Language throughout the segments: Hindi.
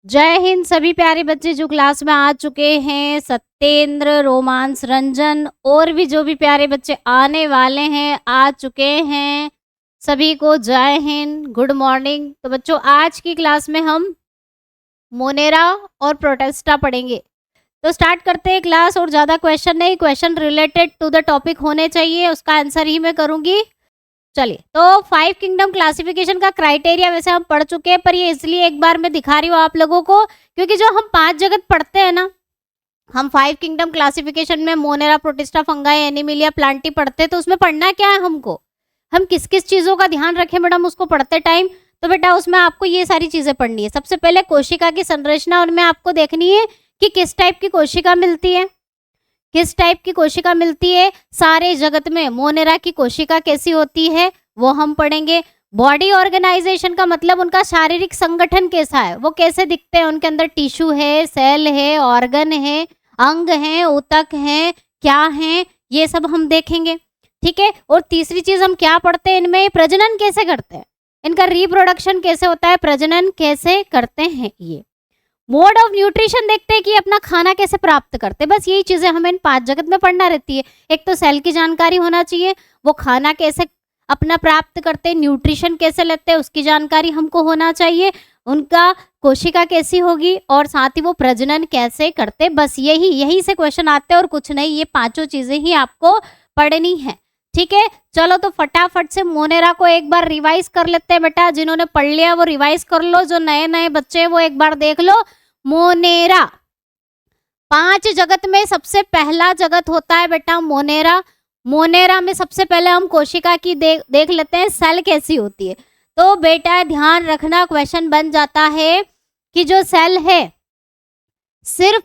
जय हिंद सभी प्यारे बच्चे जो क्लास में आ चुके हैं, सत्येंद्र, रोमांस, रंजन और भी जो भी प्यारे बच्चे आने वाले हैं आ चुके हैं, सभी को जय हिंद, गुड मॉर्निंग। तो बच्चों आज की क्लास में हम मोनेरा और प्रोटेस्टा पढ़ेंगे। तो स्टार्ट करते हैं क्लास। और ज़्यादा क्वेश्चन नहीं, question related to the topic होने चाहिए, उसका आंसर ही मैं करूँगी। चलिए, तो 5 किंगडम क्लासिफिकेशन का क्राइटेरिया वैसे हम पढ़ चुके हैं, पर ये इसलिए एक बार मैं दिखा रही हूँ आप लोगों को, क्योंकि जो हम 5 जगत पढ़ते हैं ना, हम 5 किंगडम क्लासिफिकेशन में Monera, protista, fungi, Animalia, Plantae पढ़ते हैं। तो उसमें पढ़ना क्या है हमको, हम किस किस चीज़ों का ध्यान रखें मैडम उसको पढ़ते टाइम। तो बेटा उसमें आपको ये सारी चीज़ें पढ़नी है। सबसे पहले कोशिका की संरचना, उनमें आपको देखनी है कि किस टाइप की कोशिका मिलती है, किस टाइप की कोशिका मिलती है सारे जगत में। मोनेरा की कोशिका कैसी होती है वो हम पढ़ेंगे। बॉडी ऑर्गेनाइजेशन का मतलब उनका शारीरिक संगठन कैसा है, वो कैसे दिखते हैं, उनके अंदर टिश्यू है, सेल है, ऑर्गन है, अंग है, ऊतक है, क्या है, ये सब हम देखेंगे। ठीक है। और तीसरी चीज हम क्या पढ़ते हैं, इनमें प्रजनन कैसे करते हैं, इनका रिप्रोडक्शन कैसे होता है, प्रजनन कैसे करते हैं। ये मोड ऑफ न्यूट्रिशन देखते हैं कि अपना खाना कैसे प्राप्त करते हैं। बस यही चीजें हमें इन 5 जगत में पढ़ना रहती है। एक तो सेल की जानकारी होना चाहिए, वो खाना कैसे अपना प्राप्त करते हैं, न्यूट्रिशन कैसे लेते हैं उसकी जानकारी हमको होना चाहिए, उनका कोशिका कैसी होगी, और साथ ही वो प्रजनन कैसे करते। बस यही से क्वेश्चन आते हैं और कुछ नहीं, ये 5 चीजें ही आपको पढ़नी है। ठीक है। चलो तो फटाफट से मोनेरा को एक बार रिवाइज कर लेते हैं बेटा। जिन्होंने पढ़ लिया वो रिवाइज कर लो, जो नए नए बच्चे हैं वो एक बार देख लो। मोनेरा 5 जगत में सबसे पहला जगत होता है बेटा मोनेरा। मोनेरा में सबसे पहले हम कोशिका की देख लेते हैं सेल कैसी होती है। तो बेटा ध्यान रखना, क्वेश्चन बन जाता है कि जो सेल है सिर्फ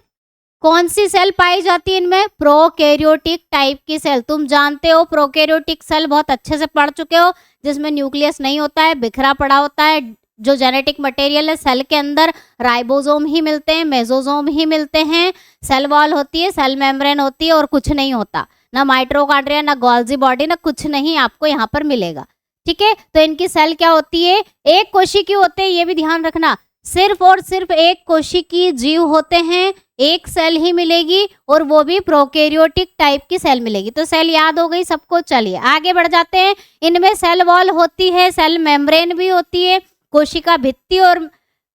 कौन सी सेल पाई जाती है इनमें, प्रोकैरियोटिक टाइप की सेल। तुम जानते हो प्रोकैरियोटिक सेल बहुत अच्छे से पढ़ चुके हो, जिसमें न्यूक्लियस नहीं होता है, बिखरा पड़ा होता है। जो जेनेटिक मटेरियल है सेल के अंदर राइबोसोम ही मिलते हैं, मेसोसोम ही मिलते हैं, सेल वॉल होती है, सेल मेम्ब्रेन होती है और कुछ नहीं होता, ना माइटोकॉन्ड्रिया, ना गोल्जी बॉडी, ना कुछ नहीं आपको यहाँ पर मिलेगा। ठीक है। तो इनकी सेल क्या होती है, एक कोशिकी होते हैं, ये भी ध्यान रखना। सिर्फ और सिर्फ एक कोशिकीय जीव होते हैं, एक सेल ही मिलेगी और वो भी प्रोकैरियोटिक टाइप की सेल मिलेगी। तो सेल याद हो गई सबको। चलिए आगे बढ़ जाते हैं। इनमें सेल वॉल होती है, सेल मेम्ब्रेन भी होती है, कोशिका भित्ति और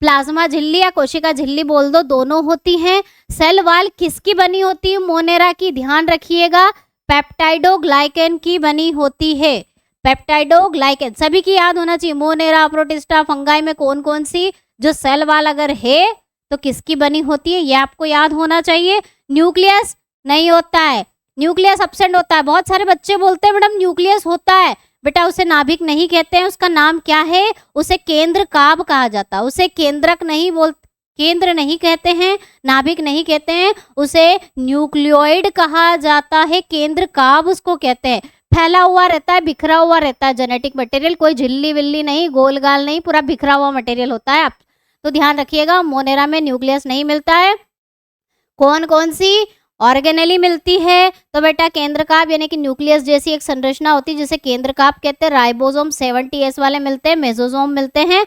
प्लाज्मा झिल्ली या कोशिका झिल्ली बोल दो, दोनों होती हैं। सेल वॉल किसकी बनी होती है मोनेरा की, ध्यान रखिएगा, पेप्टाइडोग्लाइकन की बनी होती है। पेप्टाइडोग्लाइकन सभी की याद होना चाहिए। मोनेरा, प्रोटिस्टा, फंगाई में कौन कौन सी जो सेल वॉल अगर है तो किसकी बनी होती है, ये आपको याद होना चाहिए। न्यूक्लियस नहीं होता है, न्यूक्लियस एब्सेंट होता है। बहुत सारे बच्चे बोलते हैं मैडम न्यूक्लियस होता है, बेटा उसे नाभिक नहीं कहते हैं, उसका नाम क्या है, उसे केंद्र काब कहा जाता है। उसे केंद्रक नहीं केंद्र नहीं कहते हैं, नाभिक नहीं कहते हैं, उसे न्यूक्लियोइड कहा जाता है, केंद्र काब उसको कहते हैं। फैला हुआ रहता है, बिखरा हुआ रहता है जेनेटिक मटेरियल, कोई झिल्ली विल्ली नहीं, गोल गाल नहीं, पूरा बिखरा हुआ मटेरियल होता है। आप तो ध्यान रखिएगा मोनेरा में न्यूक्लियस नहीं मिलता है। कौन कौन सी ऑर्गेनेली मिलती है, तो बेटा केंद्रकाभ यानी कि न्यूक्लियस जैसी एक संरचना होती है जिसे केंद्रकाभ कहते हैं। राइबोसोम 70S वाले मिलते हैं, मेसोसोम मिलते हैं,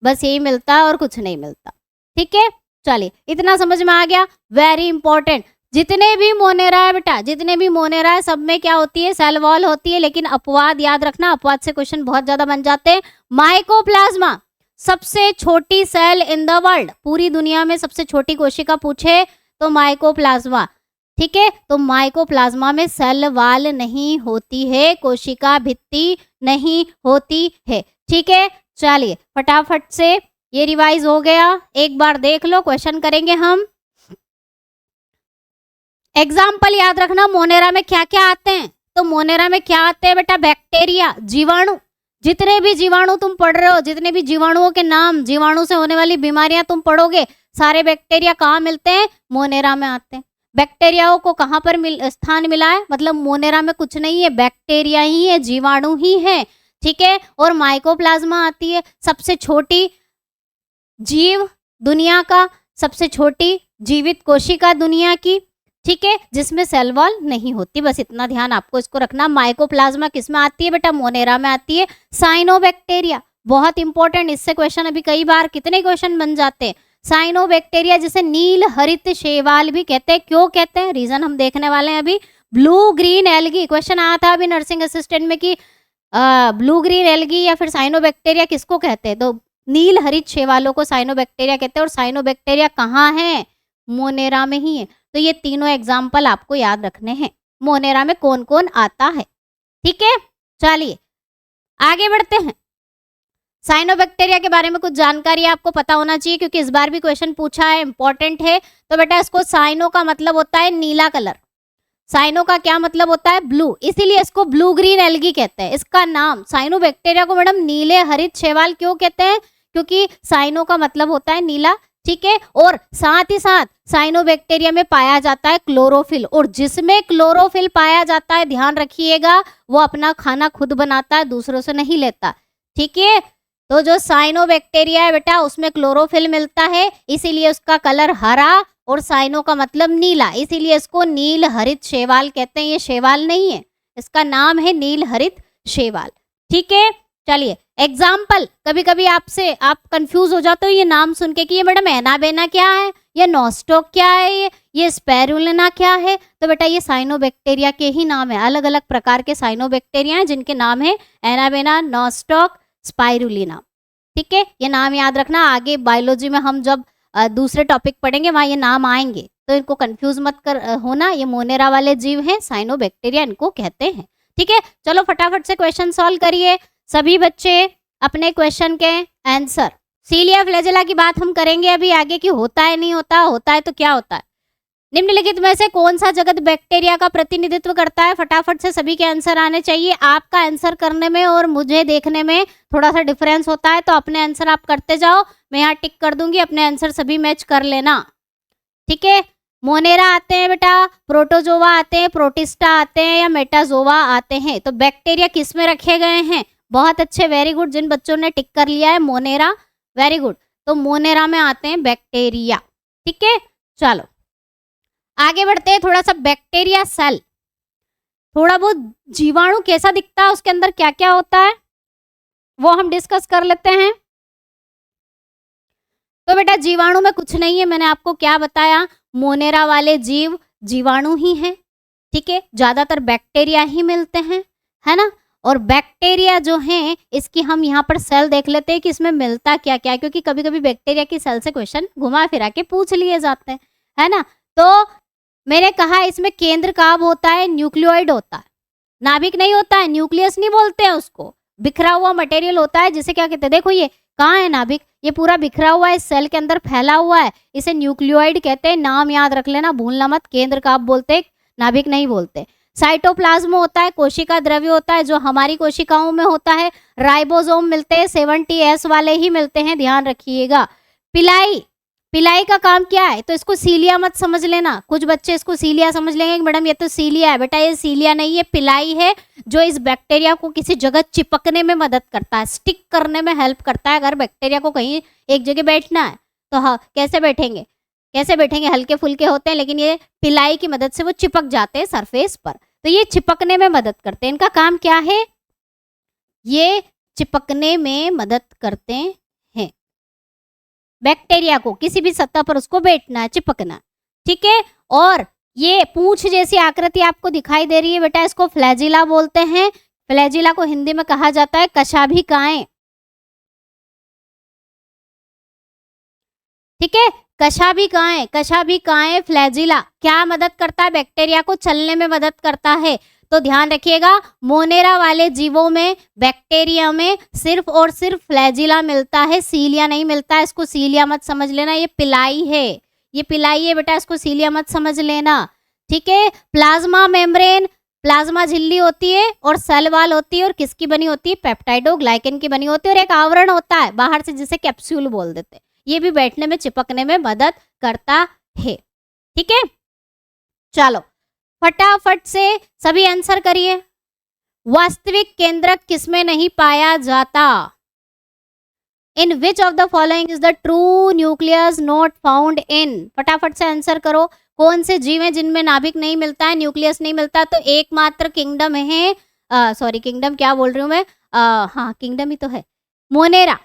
बस यही मिलता है और कुछ नहीं मिलता। ठीक है। चलिए इतना समझ में आ गया, वेरी इंपॉर्टेंट। जितने भी मोनेरा है बेटा, जितने भी मोनेरा है सब में क्या होती है, सेल वॉल होती है। लेकिन अपवाद याद रखना, अपवाद से क्वेश्चन बहुत ज्यादा बन जाते हैं। माइकोप्लाज्मा सबसे छोटी सेल इन द वर्ल्ड, पूरी दुनिया में सबसे छोटी कोशिका पूछे तो माइकोप्लाज्मा। ठीक है। तो माइकोप्लाज्मा में सेल वॉल नहीं होती है, कोशिका भित्ति नहीं होती है। ठीक है। चलिए फटाफट से ये रिवाइज हो गया, एक बार देख लो, क्वेश्चन करेंगे हम। एग्जाम्पल याद रखना, मोनेरा में क्या क्या आते हैं, तो मोनेरा में क्या आते हैं बेटा, बैक्टीरिया, जीवाणु। जितने भी जीवाणु तुम पढ़ रहे हो, जितने भी जीवाणुओं के नाम, जीवाणु से होने वाली बीमारियां तुम पढ़ोगे, सारे बैक्टीरिया कहाँ मिलते हैं, मोनेरा में आते हैं। बैक्टीरियाओं को कहाँ पर स्थान मिला है, मतलब मोनेरा में कुछ नहीं है, बैक्टीरिया ही है, जीवाणु ही है। ठीक है। और माइकोप्लाज्मा आती है, सबसे छोटी जीव दुनिया का, सबसे छोटी जीवित कोशिका दुनिया की। ठीक है। जिसमें सेल वॉल नहीं होती, बस इतना ध्यान आपको इसको रखना। माइकोप्लाज्मा किस में आती है बेटा, मोनेरा में आती है। साइनोबैक्टीरिया बहुत इंपॉर्टेंट, इससे क्वेश्चन अभी कई बार कितने क्वेश्चन बन जाते हैं। साइनोबैक्टीरिया जिसे नील हरित शैवाल भी कहते हैं। क्यों कहते हैं, रीजन हम देखने वाले हैं अभी। ब्लू ग्रीन एल्गी, क्वेश्चन आया था अभी नर्सिंग असिस्टेंट में कि ब्लू ग्रीन एल्गी या फिर साइनोबैक्टीरिया किसको कहते हैं, तो नील हरित शैवालों को साइनोबैक्टीरिया कहते हैं। और साइनोबैक्टीरिया कहाँ है, मोनेरा में ही है। तो ये तीनों एग्जाम्पल आपको याद रखने हैं, मोनेरा में कौन कौन आता है। ठीक है, चलिए आगे बढ़ते हैं। साइनोबैक्टीरिया के बारे में कुछ जानकारी आपको पता होना चाहिए क्योंकि इस बार भी क्वेश्चन पूछा है, इंपॉर्टेंट है। तो बेटा इसको साइनो का मतलब होता है नीला कलर, साइनो का क्या मतलब होता है, ब्लू, इसीलिए इसको ब्लू ग्रीन एल्गी कहते हैं। इसका नाम साइनोबैक्टीरिया को मैडम नीले हरित शैवाल क्यों कहते हैं, क्योंकि साइनो का मतलब होता है नीला। ठीक है, और साथ ही साथ साइनोबैक्टीरिया में पाया जाता है क्लोरोफिल, और जिसमें क्लोरोफिल पाया जाता है, ध्यान रखिएगा, वो अपना खाना खुद बनाता है, दूसरों से नहीं लेता। ठीक है, तो जो साइनोबैक्टीरिया है बेटा उसमें क्लोरोफिल मिलता है, इसीलिए उसका कलर हरा, और साइनो का मतलब नीला, इसीलिए इसको नील हरित शैवाल कहते हैं। ये शैवाल नहीं है, इसका नाम है नील हरित शैवाल। ठीक है, चलिए एग्जाम्पल, कभी कभी आपसे आप कंफ्यूज हो जाते हो ये नाम सुन के कि ये मैडम एनाबेना क्या है, ये नॉस्टॉक क्या है, ये स्पैरुलिना क्या है। तो बेटा ये साइनोबैक्टीरिया के ही नाम है, अलग अलग प्रकार के साइनोबैक्टीरिया हैं जिनके नाम है एनाबेना, नॉस्टॉक, स्पाइरुलिना। ठीक है, ये नाम याद रखना, आगे बायोलॉजी में हम जब दूसरे टॉपिक पढ़ेंगे वहाँ ये नाम आएंगे, तो इनको कंफ्यूज मत कर होना। ये मोनेरा वाले जीव हैं, साइनोबैक्टीरिया इनको कहते हैं। ठीक है, चलो फटाफट से क्वेश्चन सॉल्व करिए सभी बच्चे अपने क्वेश्चन के आंसर। सीलिया फ्लैजेला की बात हम करेंगे अभी आगे कि होता है नहीं होता, होता है तो क्या होता है। निम्नलिखित में से कौन सा जगत बैक्टीरिया का प्रतिनिधित्व करता है, फटाफट से सभी के आंसर आने चाहिए। आपका आंसर करने में और मुझे देखने में थोड़ा सा डिफरेंस होता है, तो अपने आंसर आप करते जाओ, मैं यहाँ टिक कर दूंगी, अपने आंसर सभी मैच कर लेना। ठीक है, मोनेरा आते हैं बेटा, प्रोटोजोवा आते हैं, प्रोटिस्टा आते हैं, या मेटाजोवा आते हैं। तो बैक्टीरिया किस में रखे गए हैं, बहुत अच्छे, वेरी गुड, जिन बच्चों ने टिक कर लिया है मोनेरा, वेरी गुड। तो मोनेरा में आते हैं बैक्टीरिया। ठीक है, चलो आगे बढ़ते हैं। थोड़ा सा बैक्टीरिया सेल, थोड़ा बहुत जीवाणु कैसा दिखता है, उसके अंदर क्या क्या होता है वो हम डिस्कस कर लेते हैं। तो बेटा जीवाणु में कुछ नहीं है, मैंने आपको क्या बताया, मोनेरा वाले जीव जीवाणु ही हैं। ठीक है, ज्यादातर बैक्टीरिया ही मिलते हैं, है ना। और बैक्टीरिया जो हैं इसकी हम यहाँ पर सेल देख लेते हैं कि इसमें मिलता क्या क्या, क्योंकि कभी कभी बैक्टीरिया की सेल से क्वेश्चन घुमा फिरा के पूछ लिए जाते हैं, है ना। तो मैंने कहा इसमें केंद्र काब होता है, न्यूक्लियोइड होता है, नाभिक नहीं होता है, न्यूक्लियस नहीं बोलते हैं उसको, बिखरा हुआ मटेरियल होता है जिसे क्या कहते हैं, देखो ये कहाँ है नाभिक, ये पूरा बिखरा हुआ है, सेल के अंदर फैला हुआ है, इसे न्यूक्लियोइड कहते हैं। नाम याद रख लेना, भूलना मत, केंद्र काब बोलते हैं, नाभिक नहीं बोलते। साइटोप्लाज्म होता है, कोशिका द्रव्य होता है जो हमारी कोशिकाओं में होता है। राइबोसोम मिलते हैं, 70S वाले ही मिलते हैं, ध्यान रखिएगा। पिलाई, पिलाई का काम क्या है, तो इसको सीलिया मत समझ लेना, कुछ बच्चे इसको सीलिया समझ लेंगे, मैडम ये तो सीलिया है, बेटा ये सीलिया नहीं है, पिलाई है, जो इस बैक्टीरिया को किसी जगह चिपकने में मदद करता है, स्टिक करने में हेल्प करता है। अगर बैक्टीरिया को कहीं एक जगह बैठना है तो हाँ कैसे बैठेंगे, कैसे बैठेंगे, हल्के फुल्के होते हैं, लेकिन ये पिलाई की मदद से वो चिपक जाते हैं सरफेस पर, तो ये चिपकने में मदद करते हैं। इनका काम क्या है, ये चिपकने में मदद करते हैं। बैक्टीरिया को किसी भी सतह पर उसको बैठना है, चिपकना, ठीक है। और ये पूंछ जैसी आकृति आपको दिखाई दे रही है बेटा, इसको फ्लैजिला बोलते हैं। फ्लैजिला को हिंदी में कहा जाता है कशाभिकाएं, ठीक है, कशाभिकाएं, कशाभिकाएं फ्लैजिला क्या मदद करता है, बैक्टीरिया को चलने में मदद करता है। तो ध्यान रखिएगा, मोनेरा वाले जीवों में, बैक्टीरिया में सिर्फ और सिर्फ फ्लैजिला मिलता है, सीलिया नहीं मिलता है। इसको सीलिया मत समझ लेना, ये पिलाई है, ये पिलाई है बेटा, इसको सीलिया मत समझ लेना, ठीक है। प्लाज्मा मेम्ब्रेन, प्लाज्मा झिल्ली होती है और सेल वॉल होती है, और किसकी बनी होती है, पेप्टाइडोग्लाइकन की बनी होती है, और एक आवरण होता है बाहर से जिसे कैप्सूल बोल देते हैं, ये भी बैठने में चिपकने में मदद करता है, ठीक है। चलो फटाफट से सभी आंसर करिए। वास्तविक केंद्रक किसमें नहीं पाया जाता, in which of the following is the true nucleus not found in, फटाफट से आंसर करो। कौन से जीव हैं जिनमें नाभिक नहीं मिलता है, न्यूक्लियस नहीं मिलता, तो एकमात्र किंगडम है, सॉरी किंगडम क्या बोल रही हूँ मैं, हाँ किंगडम ही तो है, मोनेरा,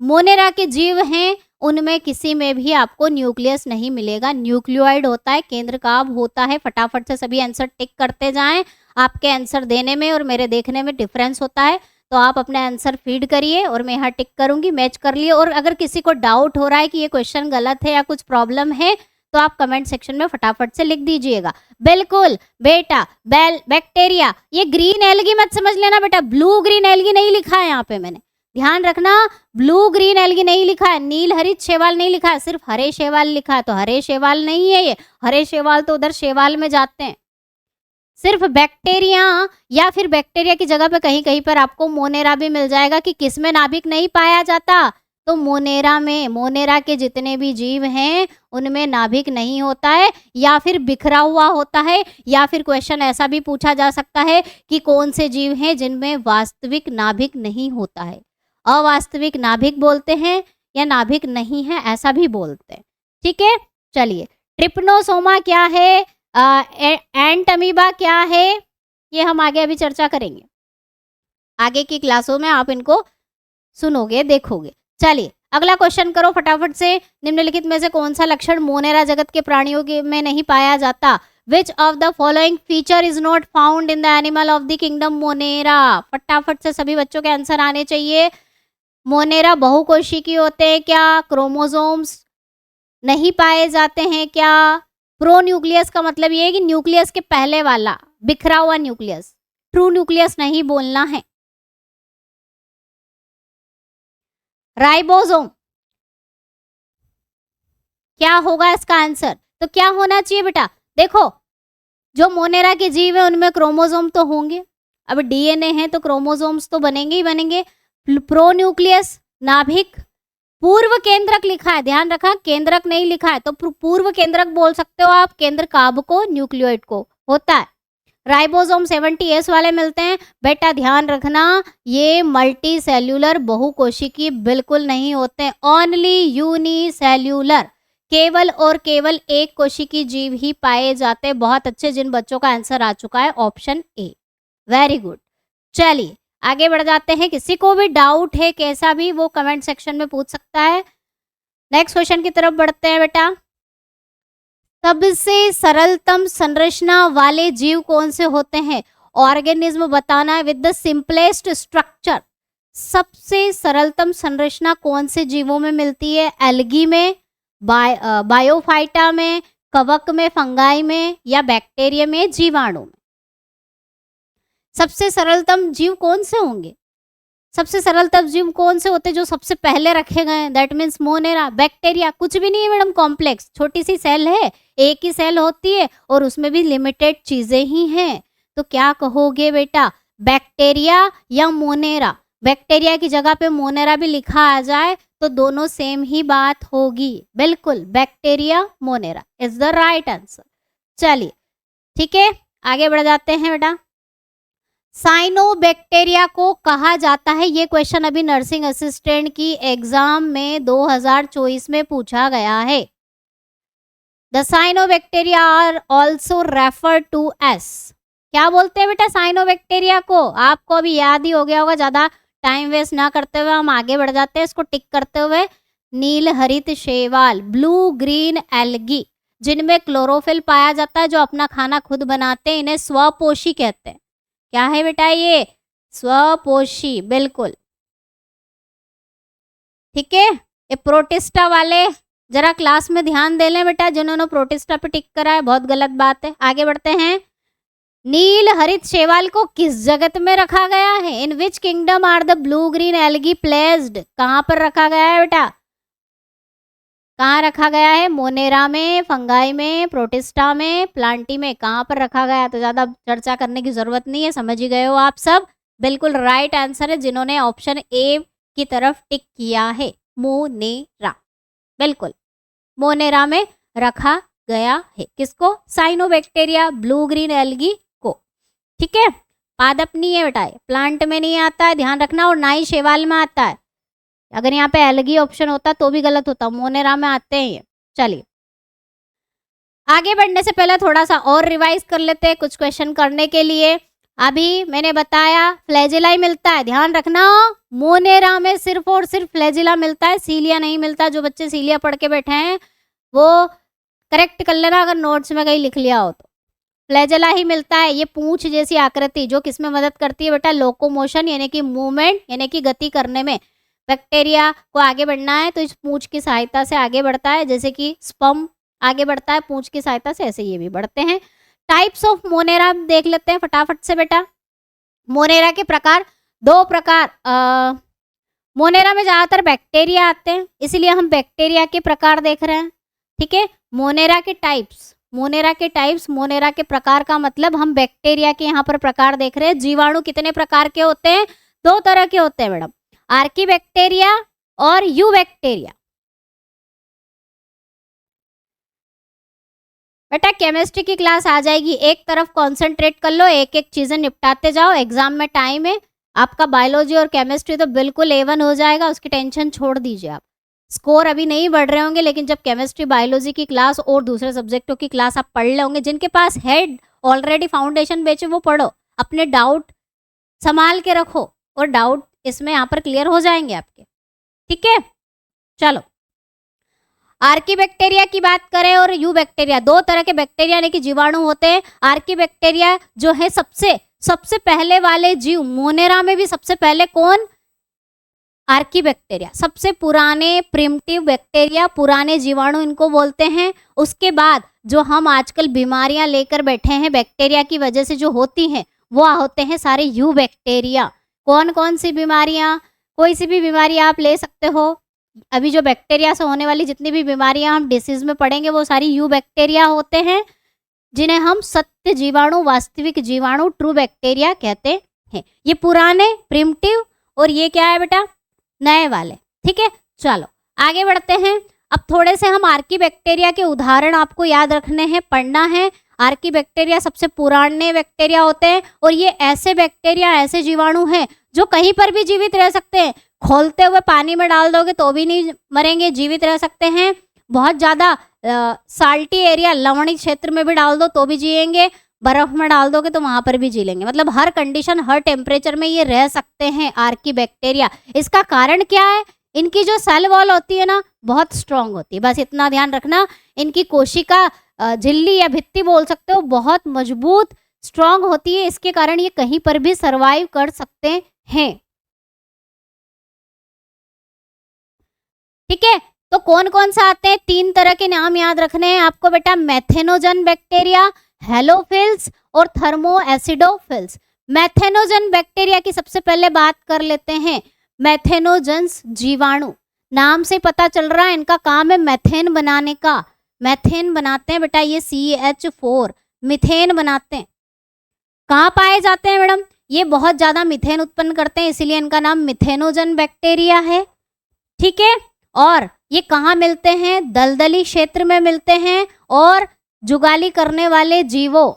मोनेरा के जीव हैं उनमें किसी में भी आपको न्यूक्लियस नहीं मिलेगा, न्यूक्लियोइड होता है, केंद्र काब होता है। फटाफट से सभी आंसर टिक करते जाएं, आपके आंसर देने में और मेरे देखने में डिफरेंस होता है। तो आप अपने आंसर फीड करिए और मैं यहाँ टिक करूंगी, मैच कर लिए। और अगर किसी को डाउट हो रहा है कि ये क्वेश्चन गलत है या कुछ प्रॉब्लम है तो आप कमेंट सेक्शन में फटाफट से लिख दीजिएगा। बिल्कुल बेटा, बैक्टीरिया, ये ग्रीन एल्गी मत समझ लेना बेटा, ब्लू ग्रीन एल्गी नहीं लिखा है यहाँ पे मैंने, ध्यान रखना, ब्लू ग्रीन एल्गी नहीं लिखा है, नील हरित शैवाल नहीं लिखा है, सिर्फ हरे शैवाल लिखा है। तो हरे शैवाल नहीं है ये, हरे शैवाल तो उधर शैवाल में जाते हैं। सिर्फ बैक्टीरिया या फिर बैक्टीरिया की जगह पे कहीं कहीं पर आपको मोनेरा भी मिल जाएगा कि किसमें नाभिक नहीं पाया जाता, तो मोनेरा में, मोनेरा के जितने भी जीव हैं उनमें नाभिक नहीं होता है या फिर बिखरा हुआ होता है। या फिर क्वेश्चन ऐसा भी पूछा जा सकता है कि कौन से जीव हैं जिनमें वास्तविक नाभिक नहीं होता है, अवास्तविक नाभिक बोलते हैं या नाभिक नहीं है ऐसा भी बोलते हैं। ठीक है, चलिए, ट्रिपनोसोमा क्या है, एंट अमीबा क्या है, ये हम आगे अभी चर्चा करेंगे, आगे की क्लासों में आप इनको सुनोगे देखोगे। चलिए अगला क्वेश्चन करो फटाफट से। निम्नलिखित में से कौन सा लक्षण मोनेरा जगत के प्राणियों में नहीं पाया जाता? विच of the following feature is not found in the animal of the kingdom Monera? फटाफट से सभी बच्चों के आंसर आने चाहिए। मोनेरा बहुकोशिकीय होते हैं क्या? क्रोमोसोम्स नहीं पाए जाते हैं क्या? प्रो न्यूक्लियस का मतलब ये है कि न्यूक्लियस के पहले वाला बिखरा हुआ न्यूक्लियस, ट्रू न्यूक्लियस नहीं बोलना है। राइबोसोम क्या होगा इसका आंसर? तो क्या होना चाहिए बेटा? देखो, जो मोनेरा के जीव है उनमें क्रोमोसोम तो होंगे, अब डीएनए है तो क्रोमोसोम्स तो बनेंगे ही बनेंगे। प्रो न्यूक्लियस, नाभिक, पूर्व केंद्रक लिखा है, ध्यान रखा, केंद्रक नहीं लिखा है, तो पूर्व केंद्रक बोल सकते हो आप, केंद्र काब को, न्यूक्लियोइड को होता है। राइबोसोम 70S वाले मिलते हैं बेटा, ध्यान रखना, ये मल्टी सेल्यूलर बहुकोशिकीय बिल्कुल नहीं होते, ओनली यूनिसेल्यूलर, केवल और केवल एक कोशिकीय जीव ही पाए जाते। बहुत अच्छे, जिन बच्चों का आंसर आ चुका है ऑप्शन ए, वेरी गुड। चलिए आगे बढ़ जाते हैं, किसी को भी डाउट है कैसा भी वो कमेंट सेक्शन में पूछ सकता है। नेक्स्ट क्वेश्चन की तरफ बढ़ते हैं बेटा। सबसे सरलतम संरचना वाले जीव कौन से होते हैं? ऑर्गेनिज्म बताना है विद द सिंपलेस्ट स्ट्रक्चर। सबसे सरलतम संरचना कौन से जीवों में मिलती है? एल्गी में, बायोफाइटा में, कवक में, फंगाई में या बैक्टीरिया में, जीवाणु में? सबसे सरलतम जीव कौन से होंगे? सबसे सरलतम जीव कौन से होते हैं जो सबसे पहले रखे गए हैं? दैट मीन्स मोनेरा, बैक्टीरिया कुछ भी नहीं है मैडम, कॉम्प्लेक्स, छोटी सी सेल है, एक ही सेल होती है और उसमें भी लिमिटेड चीजें ही हैं। तो क्या कहोगे बेटा, बैक्टीरिया या मोनेरा? बैक्टीरिया की जगह पे मोनेरा भी लिखा आ जाए तो दोनों सेम ही बात होगी, बिल्कुल, bacteria Monera is the right answer. चलिए ठीक है, आगे बढ़ जाते हैं बेटा। साइनोबैक्टीरिया को कहा जाता है, ये क्वेश्चन अभी नर्सिंग असिस्टेंट की एग्जाम में 2024 में पूछा गया है। The cyanobacteria are also refer to as, क्या बोलते हैं बेटा साइनोबैक्टीरिया को? आपको अभी याद ही हो गया होगा, ज्यादा टाइम वेस्ट ना करते हुए हम आगे बढ़ जाते हैं, इसको टिक करते हुए। नील हरित शैवाल, ब्लू ग्रीन एल्गी, जिनमें क्लोरोफिल पाया जाता है, जो अपना खाना खुद बनाते हैं, इन्हें स्वपोषी कहते हैं। क्या है बेटा ये? स्वपोषी, बिल्कुल ठीक है। ये प्रोटिस्टा वाले जरा क्लास में ध्यान दे लें बेटा, जिन्होंने प्रोटिस्टा पे टिक करा है, बहुत गलत बात है। आगे बढ़ते हैं। नील हरित शैवाल को किस जगत में रखा गया है? In which kingdom are the blue green algae placed? कहाँ पर रखा गया है बेटा? कहाँ रखा गया है? मोनेरा में, फंगाई में, प्रोटिस्टा में, प्लांटी में, कहाँ पर रखा गया? तो ज्यादा चर्चा करने की जरूरत नहीं है, समझ ही गए हो आप सब, बिल्कुल राइट आंसर है जिन्होंने ऑप्शन ए की तरफ टिक किया है, मोनेरा, बिल्कुल मोनेरा में रखा गया है। किसको? साइनोबैक्टीरिया, ब्लू ग्रीन एल्गी को, ठीक है। पादप नहीं है बेटा, प्लांट में नहीं आता है, ध्यान रखना, और ना ही शैवाल में आता है। अगर यहाँ पे एल्गी ऑप्शन होता तो भी गलत होता, मोनेरा में आते हैं ये। चलिए आगे बढ़ने से पहले थोड़ा सा और रिवाइज कर लेते हैं कुछ क्वेश्चन करने के लिए। अभी मैंने बताया फ्लैजेला ही मिलता है, ध्यान रखना। मोनेरा में सिर्फ और सिर्फ फ्लैजेला मिलता है, सीलिया नहीं मिलता। जो बच्चे सीलिया पढ़ के बैठे हैं वो करेक्ट कर लेना अगर नोट्स में कहीं लिख लिया हो तो। फ्लैजेला ही मिलता है। ये पूंछ जैसी आकृति जो किसमें मदद करती है बेटा, लोकोमोशन यानी कि मूवमेंट यानी कि गति करने में। बैक्टीरिया को आगे बढ़ना है तो इस पूंछ की सहायता से आगे बढ़ता है, जैसे कि स्पर्म आगे बढ़ता है पूंछ की सहायता से, ऐसे ये भी बढ़ते हैं। टाइप्स ऑफ मोनेरा देख लेते हैं फटाफट से बेटा। मोनेरा के प्रकार, दो प्रकार। मोनेरा में ज्यादातर बैक्टीरिया आते हैं, इसलिए हम बैक्टीरिया के प्रकार देख रहे हैं। ठीक है, मोनेरा के टाइप्स, मोनेरा के टाइप्स, मोनेरा के प्रकार का मतलब हम बैक्टीरिया के यहाँ पर प्रकार देख रहे हैं। जीवाणु कितने प्रकार के होते हैं, दो तरह के होते हैं मैडम, आर्की बैक्टीरिया और यू बैक्टीरिया। बेटा केमिस्ट्री की क्लास आ जाएगी, एक तरफ कंसंट्रेट कर लो, एक एक चीजें निपटाते जाओ, एग्जाम में टाइम है। आपका बायोलॉजी और केमिस्ट्री तो बिल्कुल A1 हो जाएगा, उसकी टेंशन छोड़ दीजिए आप। स्कोर अभी नहीं बढ़ रहे होंगे, लेकिन जब केमिस्ट्री बायोलॉजी की क्लास और दूसरे सब्जेक्टों की क्लास आप पढ़ लेंगे, जिनके पास हेड ऑलरेडी फाउंडेशन बेचे वो पढ़ो, अपने डाउट संभाल के रखो और डाउट इसमें यहाँ पर क्लियर हो जाएंगे आपके। ठीक है, चलो आर्की बैक्टीरिया की बात करें और यू बैक्टीरिया, दो तरह के बैक्टीरिया यानी कि जीवाणु होते हैं। आर्की बैक्टीरिया जो है सबसे पहले वाले जीव, मोनेरा में भी सबसे पहले कौन, आर्की बैक्टीरिया, सबसे पुराने प्रिमिटिव बैक्टीरिया, पुराने जीवाणु इनको बोलते हैं। उसके बाद जो हम आजकल बीमारियां लेकर बैठे हैं बैक्टीरिया की वजह से जो होती हैं, वो होते हैं सारे यू बैक्टीरिया। कौन कौन सी बीमारियां, कोई सी भी बीमारी आप ले सकते हो। अभी जो बैक्टीरिया से होने वाली जितनी भी बीमारियां हम डिसीज में पढ़ेंगे वो सारी यू बैक्टीरिया होते हैं, जिन्हें हम सत्य जीवाणु, वास्तविक जीवाणु, ट्रू बैक्टीरिया कहते हैं। ये पुराने प्रिमिटिव और ये क्या है बेटा, नए वाले। ठीक है, चलो आगे बढ़ते हैं। अब थोड़े से हम आर्की बैक्टीरिया के उदाहरण आपको याद रखने हैं, पढ़ना है। आर्की बैक्टीरिया सबसे पुराने बैक्टीरिया होते हैं और ये ऐसे बैक्टीरिया, ऐसे जीवाणु हैं जो कहीं पर भी जीवित रह सकते हैं। खोलते हुए पानी में डाल दोगे तो भी नहीं मरेंगे, जीवित रह सकते हैं। बहुत ज़्यादा साल्टी एरिया, लवणी क्षेत्र में भी डाल दो तो भी जिएंगे, बर्फ में डाल दोगे तो वहां पर भी जी लेंगे। मतलब हर कंडीशन, हर टेम्परेचर में ये रह सकते हैं आर्की बैक्टीरिया। इसका कारण क्या है, इनकी जो सेल वॉल होती है ना बहुत स्ट्रांग होती है, बस इतना ध्यान रखना। इनकी कोशिका झिल्ली या भित्ति बोल सकते हो, बहुत मजबूत स्ट्रांग होती है, इसके कारण ये कहीं पर भी सरवाइव कर सकते हैं। ठीक है, तो कौन कौन सा आते हैं, तीन तरह के नाम याद रखने हैं आपको बेटा, मेथेनोजन बैक्टीरिया, हेलोफिल्स और थर्मोएसिडोफिल्स। मेथेनोजन बैक्टीरिया की सबसे पहले बात कर लेते हैं। मेथेनोजन्स जीवाणु, नाम से पता चल रहा है इनका काम है मेथेन बनाने का। मेथेन बनाते हैं बेटा, ये CH4 मिथेन बनाते हैं। कहाँ पाए जाते हैं मैडम, ये बहुत ज्यादा मिथेन उत्पन्न करते हैं, इसीलिए इनका नाम मिथेनोजन बैक्टीरिया है। ठीक है, और ये कहाँ मिलते हैं, दलदली क्षेत्र में मिलते हैं। और जुगाली करने वाले जीवों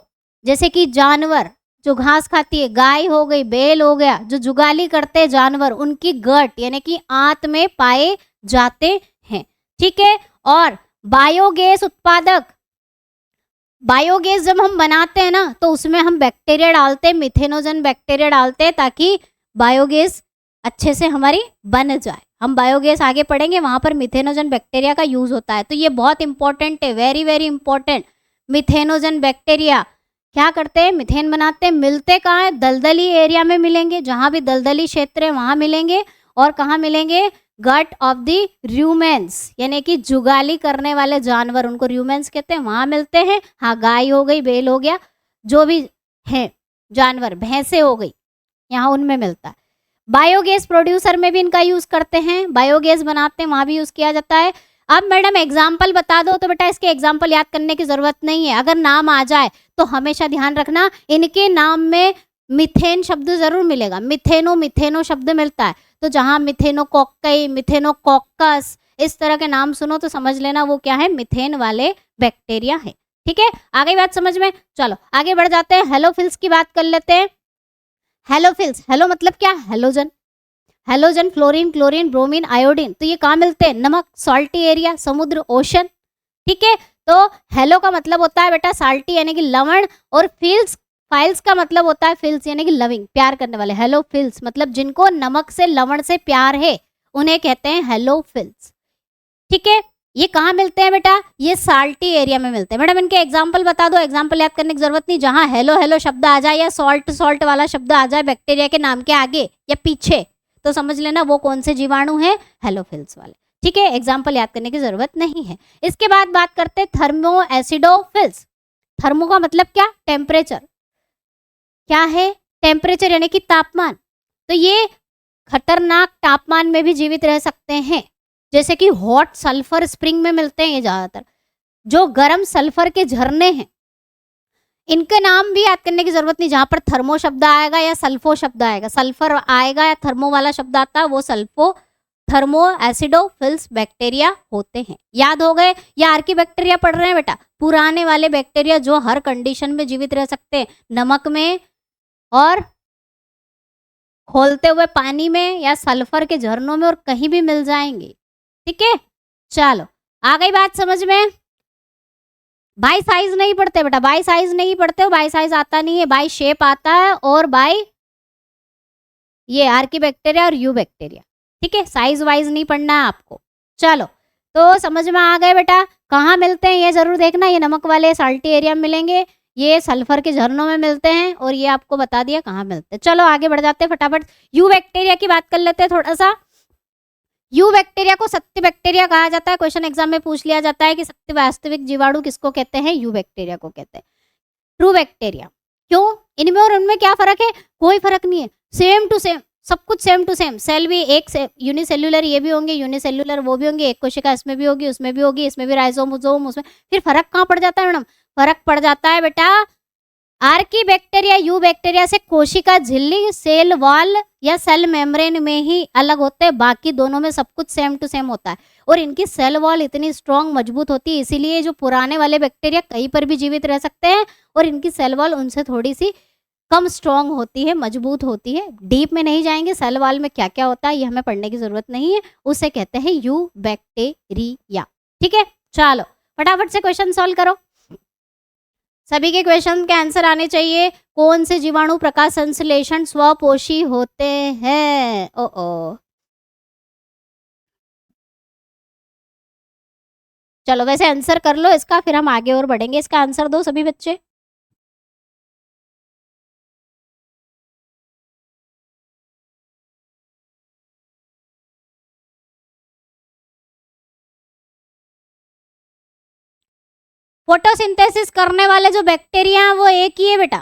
जैसे कि जानवर जो घास खाती है, गाय हो गई, बैल हो गया, जो जुगाली करते हैं जानवर, उनकी गट यानी कि आंत में पाए जाते हैं। ठीक है, और बायोगैस उत्पादक, बायोगैस जब हम बनाते हैं ना तो उसमें हम बैक्टीरिया डालते हैं, मिथेनोजन बैक्टीरिया डालते हैं ताकि बायोगैस अच्छे से हमारी बन जाए। हम बायोगैस आगे पढ़ेंगे, वहां पर मिथेनोजन बैक्टीरिया का यूज होता है, तो ये बहुत इंपॉर्टेंट है, very very important. Methanogen bacteria क्या करते हैं, मिथेन बनाते हैं। मिलते कहाँ है, दलदली एरिया में मिलेंगे, जहां भी दलदली क्षेत्र है वहां मिलेंगे। और कहाँ मिलेंगे, गट ऑफ द र्यूमेंस यानी कि जुगाली करने वाले जानवर, उनको र्यूमेंस कहते हैं, वहां मिलते हैं। हाँ, गाय हो गई, बैल हो गया, जो भी है जानवर, भैंसे हो गई, यहाँ उनमें मिलता है। बायोगैस प्रोड्यूसर में भी इनका यूज करते हैं, बायोगैस बनाते हैं, वहां भी यूज किया जाता है। अब मैडम एग्जाम्पल बता दो, तो बेटा इसके एग्जाम्पल याद करने की जरूरत नहीं है। अगर नाम आ जाए तो हमेशा ध्यान रखना इनके नाम में मिथेन शब्द जरूर मिलेगा, मिथेनो शब्द मिलता है। तो जहां मिथेनोकोक्कई, मिथेनोकोक्कस इस तरह के नाम सुनो तो समझ लेना वो क्या है, मिथेन वाले बैक्टीरिया है। ठीक है, आगे बात समझ में, चलो आगे बढ़ जाते हैं। हेलोफिल्स की बात कर लेते हैं। हेलोफिल्स, हेलो मतलब क्या, halogen, halogen, fluorine, chlorine, bromine, iodine, तो ये कहाँ मिलते हैं, नमक, सॉल्टी एरिया, समुद्र, ओशन। ठीक है, तो हेलो का मतलब होता है बेटा साल्टी यानी कि लवण, और फिल्स फाइल्स का मतलब होता है फिल्स, यानी कि लविंग, प्यार करने वाले। हेलो फिल्स मतलब जिनको नमक से लवण से प्यार है उन्हें कहते हैं हेलो फिल्स। ठीक है, ये कहाँ मिलते हैं बेटा? ये साल्टी एरिया में मिलते हैं। मैडम इनके एग्जाम्पल बता दो। एग्जाम्पल याद करने की जरूरत नहीं, जहां हेलो हेलो शब्द आ जाए या सॉल्ट सॉल्ट वाला शब्द आ जाए बैक्टीरिया के नाम के आगे या पीछे, तो समझ लेना वो कौन से जीवाणु हैं, हेलोफिल्स वाले। ठीक है, एग्जाम्पल याद करने की जरूरत नहीं है। इसके बाद बात करते हैं थर्मो एसिडोफिल्स। थर्मो का मतलब क्या? टेम्परेचर। क्या है? टेम्परेचर यानी कि तापमान। तो ये खतरनाक तापमान में भी जीवित रह सकते हैं, जैसे कि हॉट सल्फर स्प्रिंग में मिलते हैं ये ज्यादातर। जो गर्म सल्फर के झरने हैं, इनके नाम भी याद करने की जरूरत नहीं। जहां पर थर्मो शब्द आएगा या सल्फो शब्द आएगा, सल्फर आएगा या थर्मो वाला शब्द आता है, वो सल्फो थर्मो एसिडोफिल्स बैक्टीरिया होते हैं। याद हो गए? या आर्की बैक्टीरिया पढ़ रहे हैं बेटा? पुराने वाले बैक्टीरिया जो हर कंडीशन में जीवित रह सकते हैं, नमक में और खोलते हुए पानी में या सल्फर के झरनों में, और कहीं भी मिल जाएंगे। ठीक है, चलो आ गई बात समझ में। बाई साइज नहीं पढ़ते बेटा, बाई साइज नहीं पढ़ते हो, बाई साइज आता नहीं है, बाई शेप आता है और बाई ये आर्की बैक्टीरिया और यू बैक्टीरिया। ठीक है, साइज वाइज नहीं पढ़ना है आपको। चलो तो समझ में आ गए बेटा। कहाँ मिलते हैं ये जरूर देखना, ये नमक वाले साल्टी एरिया में मिलेंगे, ये सल्फर के झरनों में मिलते हैं, और ये आपको बता दिया कहाँ मिलते हैं। चलो आगे बढ़ जाते हैं फटाफट। यू बैक्टीरिया की बात कर लेते हैं थोड़ा सा। यू बैक्टीरिया को सत्य बैक्टीरिया कहा जाता है। क्वेश्चन एग्जाम में पूछ लिया जाता है कि सत्य वास्तविक जीवाणु किसको कहते हैं? यू बैक्टीरिया को कहते हैं। True bacteria. क्यों? इनमें और उनमें क्या फर्क है? कोई फर्क नहीं है, सेम टू सेम, सब कुछ सेम टू सेम। सेल भी एक से यूनिसेल्युलर ये भी होंगे, यूनिसेल्युलर वो भी होंगे, एक कोशिका इसमें भी होगी, उसमें भी होगी, इसमें भी राइजोम उसमें। फिर फर्क कहाँ पड़ जाता है मैडम? फर्क पड़ जाता है बेटा आर्की बैक्टीरिया यू बैक्टीरिया से कोशिका झिल्ली, सेल वॉल या सेल मेम्ब्रेन में ही अलग होते हैं, बाकी दोनों में सब कुछ सेम टू सेम होता है। और इनकी सेल वॉल इतनी स्ट्रॉन्ग मजबूत होती है, इसीलिए जो पुराने वाले बैक्टीरिया कहीं पर भी जीवित रह सकते हैं, और इनकी सेल वॉल उनसे थोड़ी सी कम स्ट्रॉन्ग होती है, मजबूत होती है। डीप में नहीं जाएंगे, सेल वॉल में क्या क्या होता है ये हमें पढ़ने की जरूरत नहीं है, उसे कहते हैं यू बैक्टीरिया। ठीक है, चलो फटाफट से क्वेश्चन सॉल्व करो। सभी के क्वेश्चन के आंसर आने चाहिए। कौन से जीवाणु प्रकाश संश्लेषण स्वपोषी होते हैं? ओ चलो वैसे आंसर कर लो इसका, फिर हम आगे और बढ़ेंगे। इसका आंसर दो सभी बच्चे। फोटोसिंथेसिस करने वाले जो बैक्टीरिया हैं वो एक ही है बेटा।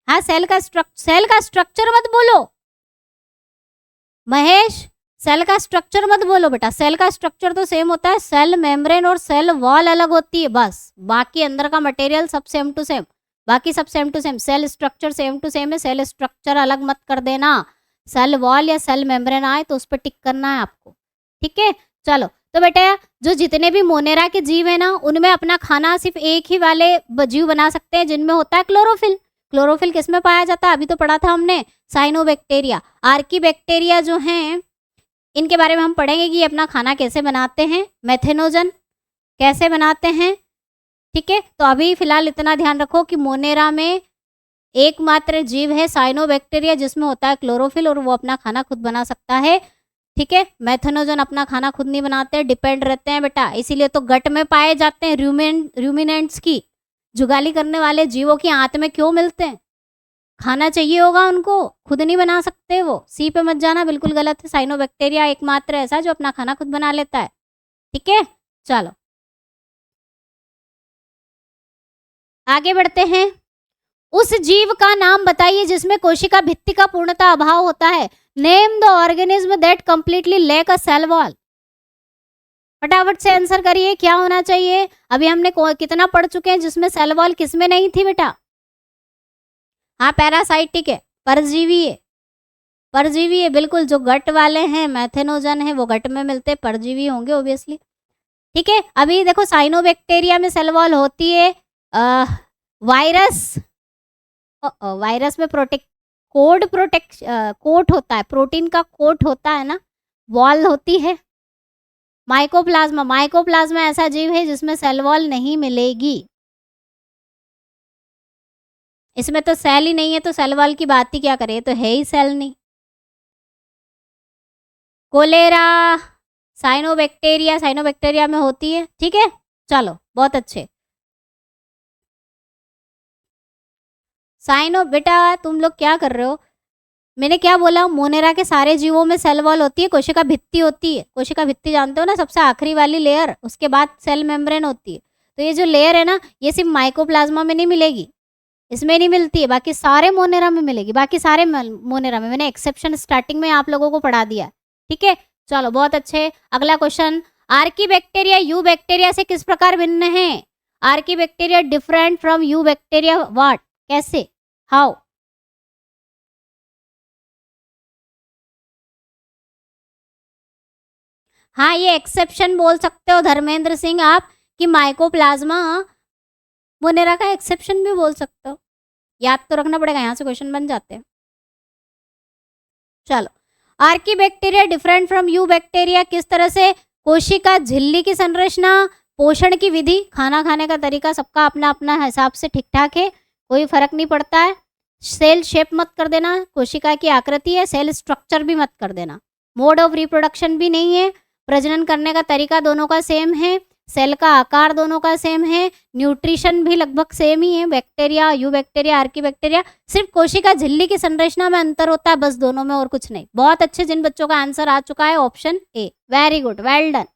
हाँ, सेल का स्ट्रक्चर मत बोलो महेश, सेल का स्ट्रक्चर मत बोलो बेटा। सेल का स्ट्रक्चर तो सेम होता है, सेल मेम्ब्रेन और सेल वॉल अलग होती है बस, बाकी अंदर का मटेरियल सब सेम टू सेम, बाकी सब same to same. Cell structure same to same है, सेल स्ट्रक्चर अलग मत कर देना। सेल वॉल या सेल मेम्ब्रेन आए तो उस पर टिक करना है आपको। ठीक है, चलो तो बेटा जो जितने भी मोनेरा के जीव है ना, उनमें अपना खाना सिर्फ एक ही वाले जीव बना सकते हैं जिनमें होता है क्लोरोफिल। क्लोरोफिल किस में पाया जाता है? अभी तो पढ़ा था हमने, साइनोबैक्टीरिया। आर्की बैक्टीरिया जो हैं इनके बारे में हम पढ़ेंगे कि ये अपना खाना कैसे बनाते हैं, मेथेनोजन कैसे बनाते हैं। ठीक है, तो अभी फिलहाल इतना ध्यान रखो कि मोनेरा में एकमात्र जीव है साइनोबैक्टीरिया जिसमें होता है क्लोरोफिल, और वो अपना खाना खुद बना सकता है। ठीक है, मेथेनोजन अपना खाना खुद नहीं बनाते, डिपेंड रहते हैं बेटा। इसीलिए तो गट में पाए जाते हैं रूमिनेंट्स की। जुगाली करने वाले जीवों की आंत में क्यों मिलते हैं? खाना चाहिए होगा उनको, खुद नहीं बना सकते वो। सी पे मत जाना, बिल्कुल गलत है। साइनोबैक्टीरिया एकमात्र ऐसा जो अपना खाना खुद बना लेता है। ठीक है, चलो आगे बढ़ते हैं। उस जीव का नाम बताइए जिसमें कोशिका भित्ति का पूर्णतः अभाव होता है। Name the organism that completely lack a cell wall. फटाफट से आंसर करिए, क्या होना चाहिए? अभी हमने कितना पढ़ चुके हैं जिसमें सेल वॉल किसमें नहीं थी बेटा? हाँ, पैरासाइटिक है, परजीवी है, परजीवी है बिल्कुल। जो गट वाले हैं मैथेनोजन है वो गट में मिलते, परजीवी होंगे ऑब्वियसली। ठीक है, अभी देखो साइनोबैक्टीरिया में सेल वॉल होती है। वायरस वायरस में कोट होता है, प्रोटीन का कोट होता है ना, वॉल होती है। माइकोप्लाज्मा ऐसा जीव है जिसमें सेल वॉल नहीं मिलेगी। इसमें तो सेल ही नहीं है, तो सेल वाल की बात ही क्या करें, तो है ही सेल नहीं। कोलेरा साइनोबैक्टीरिया में होती है, ठीक है। चलो बहुत अच्छे। साइनो बेटा तुम लोग क्या कर रहे हो, मैंने क्या बोला, मोनेरा के सारे जीवों में सेल वॉल होती है, कोशिका भित्ति होती है। कोशिका भित्ति जानते हो ना, सबसे आखिरी वाली लेयर, उसके बाद सेल मेम्ब्रेन होती है। तो ये जो लेयर है ना, ये सिर्फ माइकोप्लाज्मा में नहीं मिलेगी, इसमें नहीं मिलती है, बाकी सारे मोनेरा में मिलेगी। बाकी सारे मोनेरा में, मैंने एक्सेप्शन स्टार्टिंग में आप लोगों को पढ़ा दिया, ठीक है। चलो बहुत अच्छे। अगला क्वेश्चन, आर्कीबैक्टीरिया यू बैक्टीरिया से किस प्रकार भिन्न है? Archaebacteria different from you bacteria what, कैसे, हाउ? हाँ, ये एक्सेप्शन बोल सकते हो धर्मेंद्र सिंह आप, कि माइकोप्लाज्मा मोनेरा का एक्सेप्शन भी बोल सकते हो। याद तो रखना पड़ेगा, यहाँ से क्वेश्चन बन जाते हैं। चलो, archaebacteria different from you bacteria किस तरह से? कोशिका झिल्ली की संरचना, पोषण की विधि, खाना खाने का तरीका सबका अपना अपना हिसाब से ठीक ठाक है, कोई फर्क नहीं पड़ता है। सेल शेप मत कर देना, कोशिका की आकृति है, सेल स्ट्रक्चर भी मत कर देना। मोड ऑफ रिप्रोडक्शन भी नहीं है, प्रजनन करने का तरीका दोनों का सेम है, सेल का आकार दोनों का सेम है, न्यूट्रिशन भी लगभग सेम ही है, बैक्टीरिया यू बैक्टीरिया आर्कीबैक्टीरिया, सिर्फ कोशिका झिल्ली की संरचना में अंतर होता है बस दोनों में, और कुछ नहीं। बहुत अच्छे, जिन बच्चों का आंसर आ चुका है option A, very good, well done.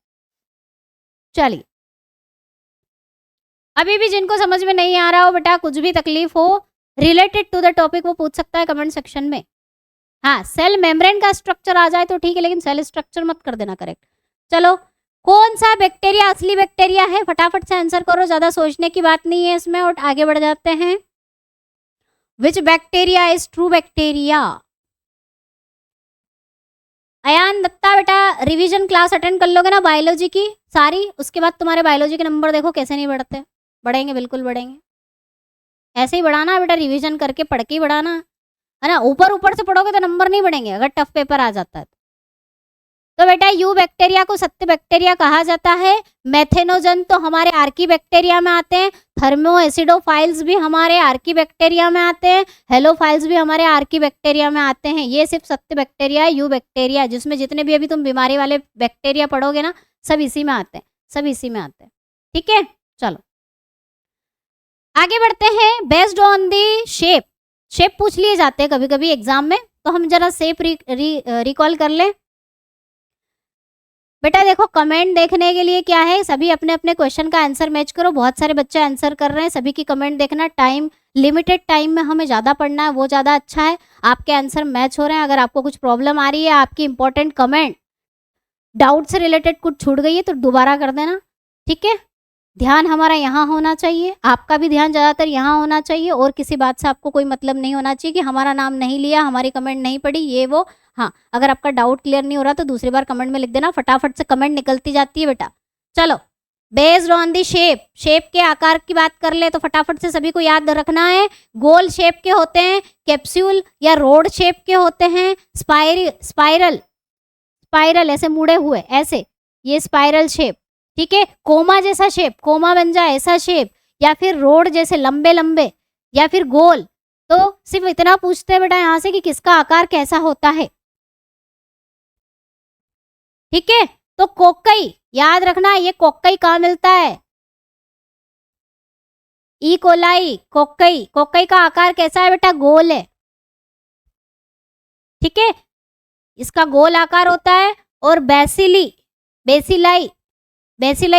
चलिए, अभी भी जिनको समझ में नहीं आ रहा हो बेटा, कुछ भी तकलीफ हो रिलेटेड टू द टॉपिक, वो पूछ सकता है कमेंट सेक्शन में। हाँ, सेल मेम्ब्रेन का स्ट्रक्चर आ जाए तो ठीक है, लेकिन सेल स्ट्रक्चर मत कर देना करेक्ट। चलो, कौन सा बैक्टीरिया असली बैक्टीरिया है? फटाफट से आंसर करो, ज्यादा सोचने की बात नहीं है इसमें, और आगे बढ़ जाते हैं। Which bacteria is true bacteria? Ayan Datta बेटा, रिवीजन क्लास अटेंड कर लोगे ना बायोलॉजी की सारी, उसके बाद तुम्हारे बायोलॉजी के नंबर देखो कैसे नहीं बढ़ते। बढ़ेंगे, बिल्कुल बढ़ेंगे, ऐसे ही बढ़ाना बेटा, रिवीजन करके पढ़ के ही बढ़ाना है ना। ऊपर ऊपर से पढ़ोगे तो नंबर नहीं बढ़ेंगे अगर टफ पेपर आ जाता है तो बेटा यू बैक्टीरिया को सत्य बैक्टीरिया कहा जाता है। मेथेनोजन तो हमारे आर्की बैक्टीरिया में आते हैं, थर्मो एसिडोफाइल्स भी हमारे आर्की बैक्टीरिया में आते हैं, हेलोफाइल्स भी हमारे आर्की बैक्टीरिया में आते हैं। ये सिर्फ सत्य बैक्टीरिया है, यू बैक्टीरिया, जिसमें जितने भी अभी तुम बीमारी वाले बैक्टीरिया पढ़ोगे ना, सब इसी में आते हैं, सब इसी में आते हैं, ठीक है। चलो आगे बढ़ते हैं। Based on the shape, shape पूछ लिए जाते हैं कभी कभी एग्जाम में, तो हम जरा शेप रिकॉल कर लें। बेटा देखो, कमेंट देखने के लिए क्या है, सभी अपने अपने क्वेश्चन का आंसर मैच करो। बहुत सारे बच्चे आंसर कर रहे हैं, सभी की कमेंट देखना। टाइम लिमिटेड टाइम में हमें ज़्यादा पढ़ना है, वो ज़्यादा अच्छा है। आपके आंसर मैच हो रहे हैं। अगर आपको कुछ प्रॉब्लम आ रही है, आपकी इंपॉर्टेंट कमेंट डाउट से रिलेटेड कुछ छूट गई है, तो दोबारा कर देना, ठीक है। ध्यान हमारा यहाँ होना चाहिए, आपका भी ध्यान ज़्यादातर यहाँ होना चाहिए, और किसी बात से आपको कोई मतलब नहीं होना चाहिए कि हमारा नाम नहीं लिया, हमारी कमेंट नहीं पढ़ी, ये वो। हाँ, अगर आपका डाउट क्लियर नहीं हो रहा तो दूसरी बार कमेंट में लिख देना, फटाफट से कमेंट निकलती जाती है बेटा। चलो, based on the shape, shape के आकार की बात कर ले तो फटाफट से सभी को याद रखना है। गोल शेप के होते हैं, कैप्सूल या रोड शेप के होते हैं, स्पाइरल ऐसे मुड़े हुए, ऐसे, ये स्पाइरल शेप, ठीक है। कोमा जैसा शेप, कोमा बन जाए ऐसा शेप, या फिर रोड जैसे लंबे लंबे, या फिर गोल। तो सिर्फ इतना पूछते हैं बेटा यहाँ से कि किसका आकार कैसा होता है, ठीक है। तो कोकई याद रखना, ये कोकई कहाँ मिलता है? ई कोलाई, कोकई, कोकई का आकार कैसा है बेटा? गोल है, ठीक है, इसका गोल आकार होता है। और बेसिलाई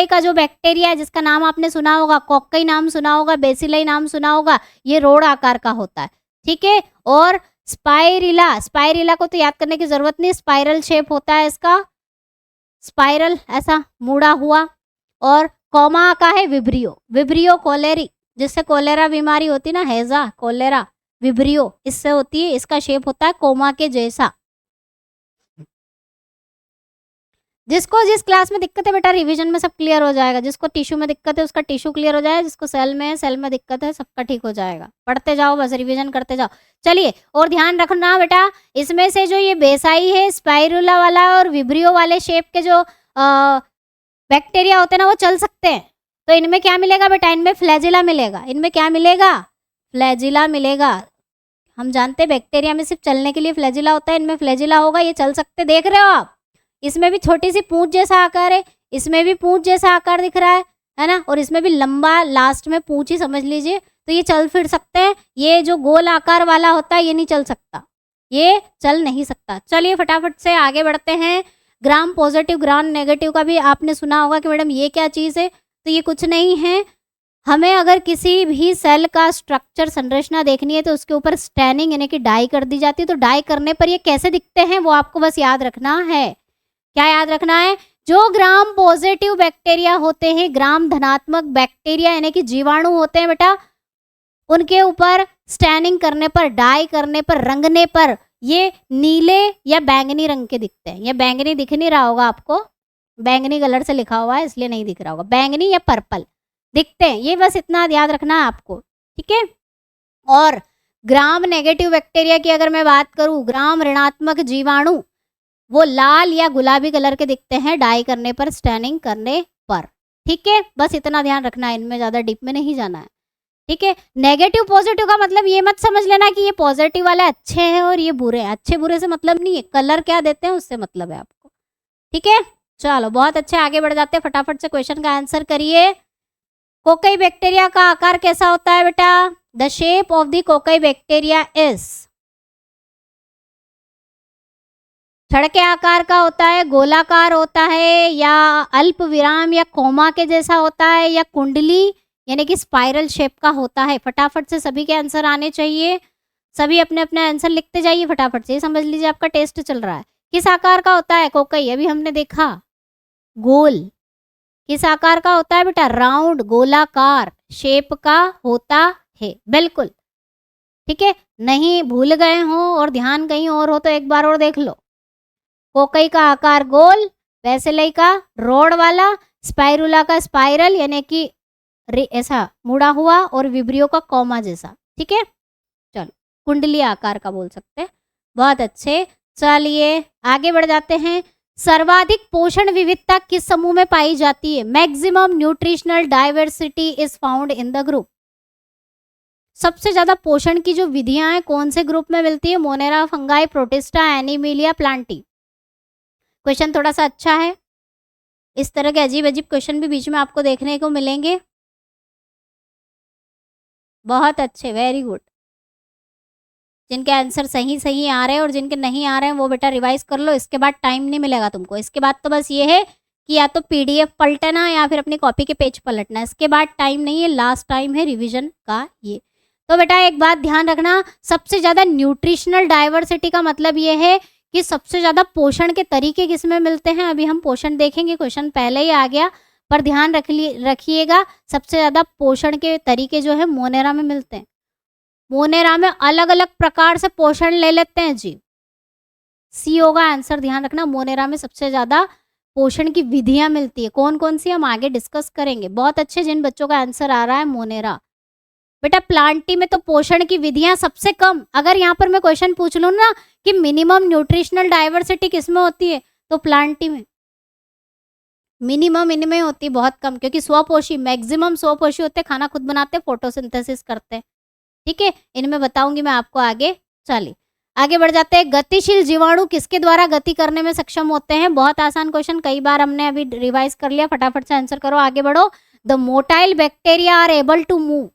का जो बैक्टीरिया है, जिसका नाम आपने सुना होगा, कोक्कई नाम सुना होगा, बेसिलाई नाम सुना होगा, ये रोड आकार का होता है, ठीक है। और स्पाइरिला को तो याद करने की जरूरत नहीं, स्पाइरल शेप होता है इसका, स्पाइरल ऐसा मुड़ा हुआ। और कोमा का है विब्रियो कोलेरी, जिससे कोलेरा बीमारी होती है ना, हैजा कोलेरा, विब्रियो इससे होती है, इसका शेप होता है कोमा के जैसा। जिसको जिस क्लास में दिक्कत है बेटा, रिवीजन में सब क्लियर हो जाएगा। जिसको टिश्यू में दिक्कत है उसका टिश्यू क्लियर हो जाएगा, जिसको सेल में है, सेल में दिक्कत है, सबका ठीक हो जाएगा। पढ़ते जाओ बस, रिवीजन करते जाओ। चलिए, और ध्यान रखना बेटा, इसमें से जो ये बेसाई है, स्पाइरुला वाला और विब्रियो वाले शेप के जो बैक्टीरिया होते हैं ना, वो चल सकते हैं। तो इनमें क्या मिलेगा बेटा? इनमें फ्लैजिला मिलेगा। इनमें क्या मिलेगा? फ्लैजिला मिलेगा। हम जानते हैं बैक्टीरिया में सिर्फ चलने के लिए फ्लैजिला होता है, इनमें फ्लैजिला होगा, ये चल सकते, देख रहे हो आप। इसमें भी छोटी सी पूंछ जैसा आकार है, इसमें भी पूंछ जैसा आकार दिख रहा है ना, और इसमें भी लंबा लास्ट में पूंछ ही समझ लीजिए, तो ये चल फिर सकते हैं। ये जो गोल आकार वाला होता है ये नहीं चल सकता, ये चल नहीं सकता। चलिए फटाफट से आगे बढ़ते हैं। ग्राम पॉजिटिव ग्राम नेगेटिव का भी आपने सुना होगा कि मैडम ये क्या चीज़ है, तो ये कुछ नहीं है। हमें अगर किसी भी सेल का स्ट्रक्चर संरचना देखनी है तो उसके ऊपर स्टैनिंग यानी कि डाई कर दी जाती है, तो डाई करने पर ये कैसे दिखते हैं वो आपको बस याद रखना है। क्या याद रखना है? जो ग्राम पॉजिटिव बैक्टीरिया होते हैं, ग्राम धनात्मक बैक्टीरिया यानी कि जीवाणु होते हैं बेटा, उनके ऊपर स्टैनिंग करने पर, डाई करने पर, रंगने पर ये नीले या बैंगनी रंग के दिखते हैं। ये बैंगनी दिख नहीं रहा होगा आपको, बैंगनी कलर से लिखा हुआ है इसलिए नहीं दिख रहा होगा, बैंगनी या पर्पल दिखते हैं, ये बस इतना याद रखना है आपको, ठीक है। और ग्राम नेगेटिव बैक्टीरिया की अगर मैं बात करूं, ग्राम ऋणात्मक जीवाणु वो लाल या गुलाबी कलर के दिखते हैं डाई करने पर, स्टैनिंग करने पर, ठीक है। बस इतना ध्यान रखना है, इनमें ज़्यादा डीप में नहीं जाना है, ठीक है। नेगेटिव पॉजिटिव का मतलब ये मत समझ लेना कि ये पॉजिटिव वाले अच्छे हैं और ये बुरे हैं, अच्छे बुरे से मतलब नहीं है, कलर क्या देते हैं उससे मतलब है आपको, ठीक है। चलो बहुत अच्छे, आगे बढ़ जाते हैं, फटाफट से क्वेश्चन का आंसर करिए। कोकाई बैक्टीरिया का आकार कैसा होता है बेटा? The shape of the cocci bacteria is, छड़ के आकार का होता है, गोलाकार होता है, या अल्प विराम या कोमा के जैसा होता है, या कुंडली यानी कि स्पाइरल शेप का होता है। फटाफट से सभी के आंसर आने चाहिए, सभी अपने अपने आंसर लिखते जाइए फटाफट से। समझ लीजिए आपका टेस्ट चल रहा है। किस आकार का होता है कोकाई? अभी हमने देखा गोल। किस आकार का होता है बेटा? राउंड, गोलाकार शेप का होता है, बिल्कुल ठीक है। नहीं भूल गए हो और ध्यान कहीं और हो तो एक बार और देख लो। कोकाई का आकार गोल, बेसिलई का रोड वाला, स्पाइरुला का स्पाइरल यानी कि ऐसा मुड़ा हुआ, और विब्रियो का कॉमा जैसा, ठीक है। चलो कुंडली आकार का बोल सकते हैं, बहुत अच्छे। चलिए आगे बढ़ जाते हैं। सर्वाधिक पोषण विविधता किस समूह में पाई जाती है? Maximum nutritional diversity is found in the group. सबसे ज्यादा पोषण की जो विधियां हैं कौन से ग्रुप में मिलती है? Monera, fungi, protista, Animalia, Plantae. Question थोड़ा सा अच्छा है, इस तरह के अजीब अजीब क्वेश्चन भी बीच में आपको देखने को मिलेंगे। बहुत अच्छे, वेरी गुड। जिनके आंसर सही सही आ रहे हैं और जिनके नहीं आ रहे हैं वो बेटा रिवाइज कर लो, इसके बाद टाइम नहीं मिलेगा तुमको। इसके बाद तो बस ये है कि या तो पीडीएफ पलटना या फिर अपनी कॉपी के पेज पलटना, इसके बाद टाइम नहीं है, लास्ट टाइम है रिवीजन का ये। तो बेटा एक बात ध्यान रखना, सबसे ज़्यादा न्यूट्रिशनल डाइवर्सिटी का मतलब ये है कि सबसे ज़्यादा पोषण के तरीके किसमें मिलते हैं। अभी हम पोषण देखेंगे, क्वेश्चन पहले ही आ गया, पर ध्यान रखिएगा सबसे ज़्यादा पोषण के तरीके जो है मोनेरा में मिलते हैं। मोनेरा में अलग अलग प्रकार से पोषण ले लेते हैं जी, सी होगा आंसर, ध्यान रखना। मोनेरा में सबसे ज़्यादा पोषण की विधियां मिलती है, कौन कौन सी हम आगे डिस्कस करेंगे। बहुत अच्छे जिन बच्चों का आंसर आ रहा है मोनेरा। बेटा प्लांटी में तो पोषण की विधियां सबसे कम। अगर यहाँ पर मैं क्वेश्चन पूछ लूँ ना कि मिनिमम न्यूट्रिशनल डाइवर्सिटी किसमें होती है, तो प्लांटी में मिनिमम इनमें होती है, बहुत कम, क्योंकि स्वपोषी, मैक्सिमम स्वपोषी होते, खाना खुद बनाते, फोटोसिंथेसिस करते हैं, ठीक है। इनमें बताऊंगी मैं आपको आगे। चलिए आगे बढ़ जाते हैं। गतिशील जीवाणु किसके द्वारा गति करने में सक्षम होते हैं? बहुत आसान क्वेश्चन, कई बार हमने अभी रिवाइज कर लिया, फटाफट से आंसर करो, आगे बढ़ो। The motile bacteria are able to move.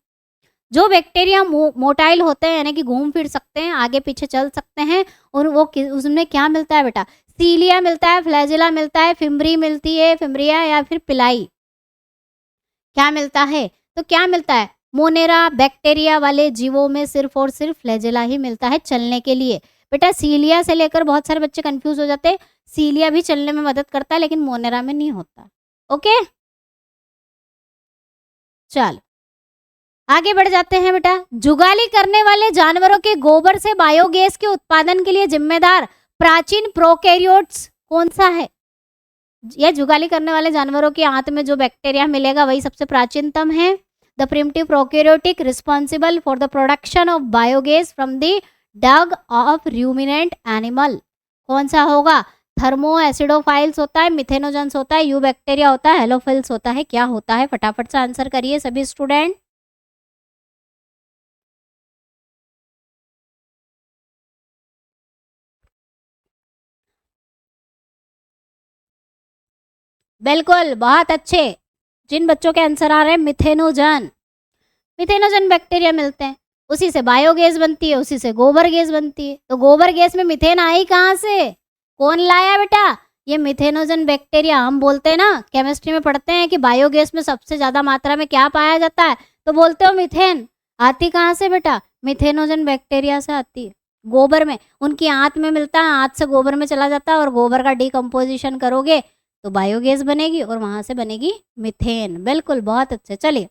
जो बैक्टीरिया मोटाइल होते हैं यानी कि घूम फिर सकते हैं, आगे पीछे चल सकते हैं, और वो उसमें क्या मिलता है बेटा? सीलिया मिलता है, फ्लैजिला मिलता है, फिम्बरी मिलती है, फिम्ब्रिया या फिर पिलाई, क्या मिलता है? तो क्या मिलता है? मोनेरा बैक्टीरिया वाले जीवों में सिर्फ और सिर्फ फ्लैजिला ही मिलता है चलने के लिए। बेटा सीलिया से लेकर बहुत सारे बच्चे कंफ्यूज हो जाते हैं, सीलिया भी चलने में मदद करता है लेकिन मोनेरा में नहीं होता, ओके। चलो आगे बढ़ जाते हैं बेटा। जुगाली करने वाले जानवरों के गोबर से बायोगैस के उत्पादन के लिए जिम्मेदार प्राचीन प्रोकैरियोट्स कौन सा है? यह जुगाली करने वाले जानवरों के आंत में जो बैक्टीरिया मिलेगा वही सबसे प्राचीनतम है। The primitive prokaryotic responsible for the production of biogas from the dung of ruminant animal कौन सा होगा? थर्मो एसिडोफाइल्स होता है, मिथेनोजेंस होता है, यू बैक्टीरिया होता है, हेलोफिल्स होता है, क्या होता है? फटाफट से आंसर करिए सभी स्टूडेंट। बिल्कुल, बहुत अच्छे। जिन बच्चों के आंसर आ रहे हैं मिथेनोजन, मिथेनोजन बैक्टीरिया मिलते हैं, उसी से बायोगैस बनती है, उसी से गोबर गैस बनती है। तो गोबर गैस में मीथेन आई कहाँ से? कौन लाया बेटा? ये मिथेनोजन बैक्टीरिया। हम बोलते हैं ना, केमिस्ट्री में पढ़ते हैं कि बायोगैस में सबसे ज़्यादा मात्रा में क्या पाया जाता है, तो बोलते हो मीथेन। आती कहाँ से बेटा? मिथेनोजन बैक्टीरिया से आती है। गोबर में, उनकी आंत में मिलता है, आंत से गोबर में चला जाता है और गोबर का डिकम्पोजिशन करोगे तो बायोगैस बनेगी और वहां से बनेगी मीथेन। बिल्कुल, बहुत अच्छे। चलिए,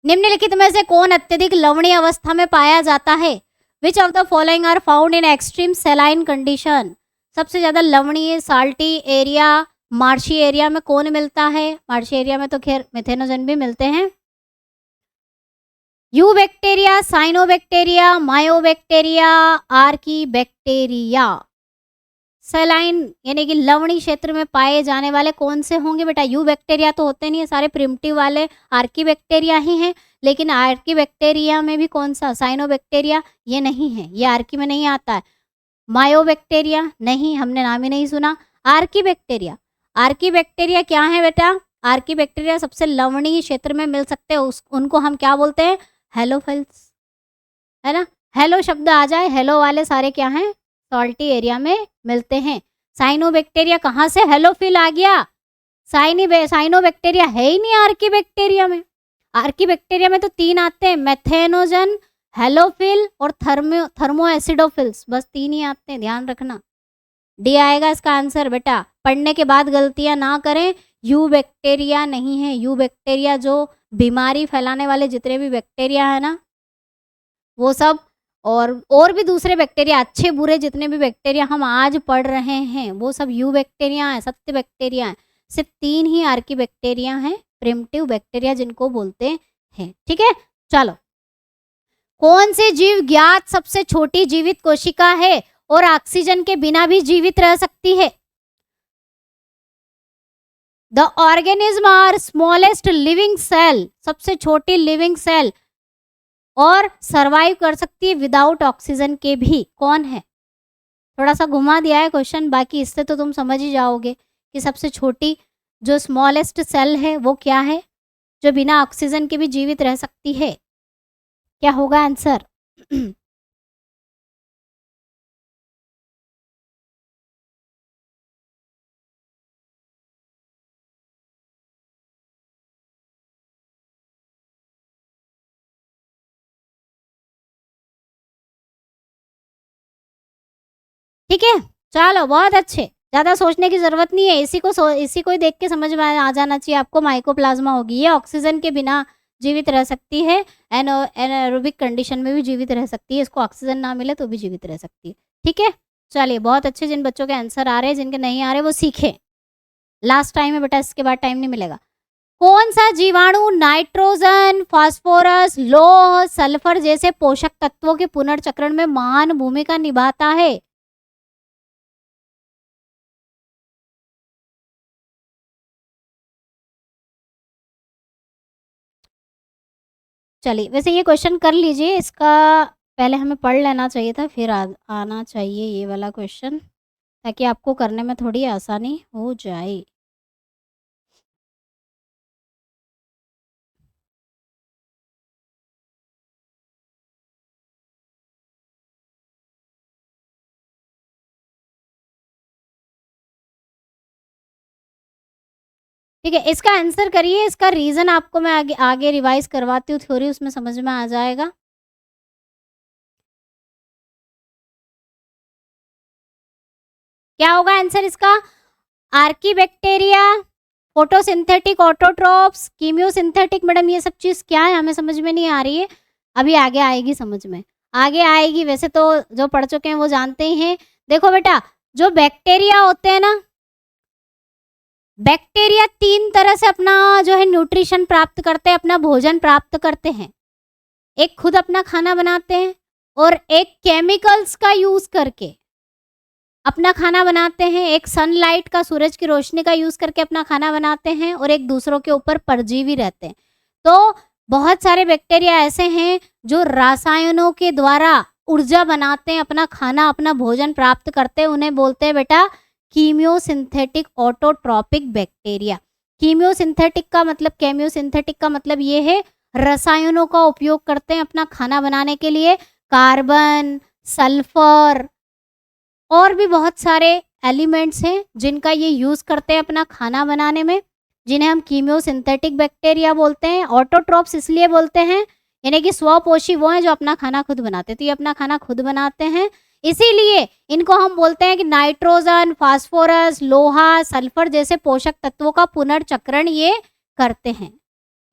निम्नलिखित में से कौन अत्यधिक लवणीय अवस्था में पाया जाता है? Which of the following are found in extreme saline condition? सबसे ज्यादा लवणीय साल्टी एरिया, मार्शी एरिया में कौन मिलता है? मार्शी एरिया में तो खैर मिथेनोजन भी मिलते हैं। Eubacteria, cyanobacteria, mycobacteria, archaebacteria. Saline यानी कि लवणीय क्षेत्र में पाए जाने वाले कौन से होंगे बेटा? यू बैक्टीरिया तो होते नहीं है, सारे प्रिमिटिव वाले आर्की बैक्टीरिया ही हैं। लेकिन आर्की बैक्टीरिया में भी कौन सा? साइनोबैक्टीरिया, ये नहीं है, ये आर्की में नहीं आता है। मायोबैक्टीरिया नहीं, हमने नाम ही नहीं सुना। आर्की बैक्टीरिया, आर्की बैक्टीरिया क्या है बेटा? आर्की बैक्टीरिया सबसे लवणीय क्षेत्र में मिल सकते हैं, उनको हम क्या बोलते हैं? हेलोफिल्स, है ना। हेलो शब्द आ जाए, हेलो वाले सारे क्या हैं? सॉल्टी एरिया में मिलते हैं। साइनोबैक्टीरिया कहाँ से हेलोफिल आ गया? साइनोबैक्टीरिया है ही नहीं आर्की बैक्टीरिया में। आर्की बैक्टीरिया में तो 3 आते हैं, मेथेनोजन, हेलोफिल और थर्मो एसिडोफिल्स। बस 3 ही आते हैं, ध्यान रखना। डी आएगा इसका आंसर बेटा। पढ़ने के बाद गलतियां ना करें। यू बैक्टीरिया नहीं है। यू बैक्टीरिया जो बीमारी फैलाने वाले जितने भी बैक्टीरिया है ना, वो सब, और भी दूसरे बैक्टीरिया, अच्छे बुरे जितने भी बैक्टीरिया हम आज पढ़ रहे हैं, वो सब यू बैक्टीरिया है, सत्य बैक्टीरिया है। सिर्फ 3 ही आर्की बैक्टीरिया हैं, प्रिमिटिव बैक्टीरिया जिनको बोलते हैं। ठीक है, चलो। कौन से जीव ज्ञात सबसे छोटी जीवित कोशिका है और ऑक्सीजन के बिना भी जीवित रह सकती है? The organism are smallest living cell, सबसे छोटी लिविंग सेल और सरवाइव कर सकती है विदाउट ऑक्सीजन के भी। कौन है? थोड़ा सा घुमा दिया है क्वेश्चन, बाकी इससे तो तुम समझ ही जाओगे कि सबसे छोटी जो स्मॉलेस्ट सेल है वो क्या है जो बिना ऑक्सीजन के भी जीवित रह सकती है। क्या होगा आंसर? ठीक है, चलो, बहुत अच्छे। ज़्यादा सोचने की ज़रूरत नहीं है, इसी को ही देख के समझ में आ जाना चाहिए आपको। माइकोप्लाज्मा होगी, ये ऑक्सीजन के बिना जीवित रह सकती है, एनारोबिक कंडीशन में भी जीवित रह सकती है, इसको ऑक्सीजन ना मिले तो भी जीवित रह सकती है। ठीक है, चलिए, बहुत अच्छे। जिन बच्चों के आंसर आ रहे हैं, जिनके नहीं आ रहे वो सीखें। लास्ट टाइम है बेटा, इसके बाद टाइम नहीं मिलेगा। कौन सा जीवाणु नाइट्रोजन, फास्फोरस, लौह, सल्फर जैसे पोषक तत्वों के पुनर्चक्रण में महान भूमिका निभाता है? चलिए, वैसे ये क्वेश्चन कर लीजिए, इसका पहले हमें पढ़ लेना चाहिए था, फिर आना चाहिए ये वाला क्वेश्चन, ताकि आपको करने में थोड़ी आसानी हो जाए। ठीक है, इसका आंसर करिए। इसका रीज़न आपको मैं आगे आगे रिवाइज़ करवाती हूँ, थ्योरी उसमें समझ में आ जाएगा। क्या होगा आंसर इसका? Archaebacteria, photosynthetic autotrophs, chemosynthetic. Madam ये सब चीज़ क्या है, हमें समझ में नहीं आ रही है। अभी आगे आएगी समझ में, आगे आएगी। वैसे तो जो पढ़ चुके हैं वो जानते ही हैं। देखो बेटा, जो बैक्टीरिया होते हैं ना, बैक्टीरिया 3 तरह से अपना जो है न्यूट्रिशन प्राप्त करते हैं, अपना भोजन प्राप्त करते हैं। एक खुद अपना खाना बनाते हैं और एक केमिकल्स का यूज़ करके अपना खाना बनाते हैं। एक सनलाइट का, सूरज की रोशनी का यूज़ करके अपना खाना बनाते हैं और एक दूसरों के ऊपर परजीवी रहते हैं। तो बहुत सारे बैक्टीरिया ऐसे हैं जो रसायनों के द्वारा ऊर्जा बनाते हैं, अपना खाना, अपना भोजन प्राप्त करते हैं। उन्हें बोलते हैं बेटा कीमियोसिंथेटिक ऑटोट्रॉपिक बैक्टीरिया। कीमियोसिंथेटिक का मतलब, केमियोसिंथेटिक का मतलब ये है रसायनों का उपयोग करते हैं अपना खाना बनाने के लिए। कार्बन, सल्फर और भी बहुत सारे एलिमेंट्स हैं जिनका ये यूज करते हैं अपना खाना बनाने में, जिन्हें हम कीमियोसिंथेटिक बैक्टीरिया बोलते हैं। ऑटोट्रॉप्स इसलिए बोलते हैं यानी कि स्वपोषी वो हैं जो अपना खाना खुद बनाते हैं, तो ये अपना खाना खुद बनाते हैं, इसीलिए इनको हम बोलते हैं कि नाइट्रोजन, फास्फोरस, लोहा, सल्फर जैसे पोषक तत्वों का पुनर्चक्रण ये करते हैं।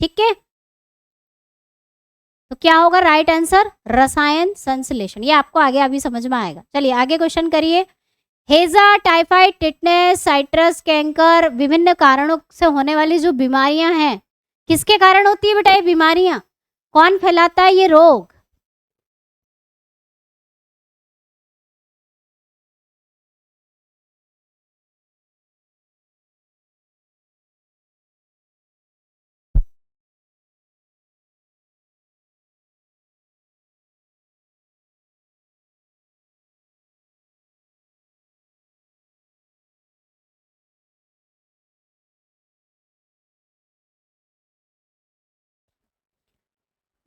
ठीक है, तो क्या होगा राइट आंसर? रसायन संश्लेषण। ये आपको आगे अभी समझ में आएगा। चलिए आगे क्वेश्चन करिए। हेजा, टाइफाइड, टिटनेस, साइट्रस कैंकर, विभिन्न कारणों से होने वाली जो बीमारियां हैं, किसके कारण होती है बेटा ये बीमारियां? कौन फैलाता है ये रोग?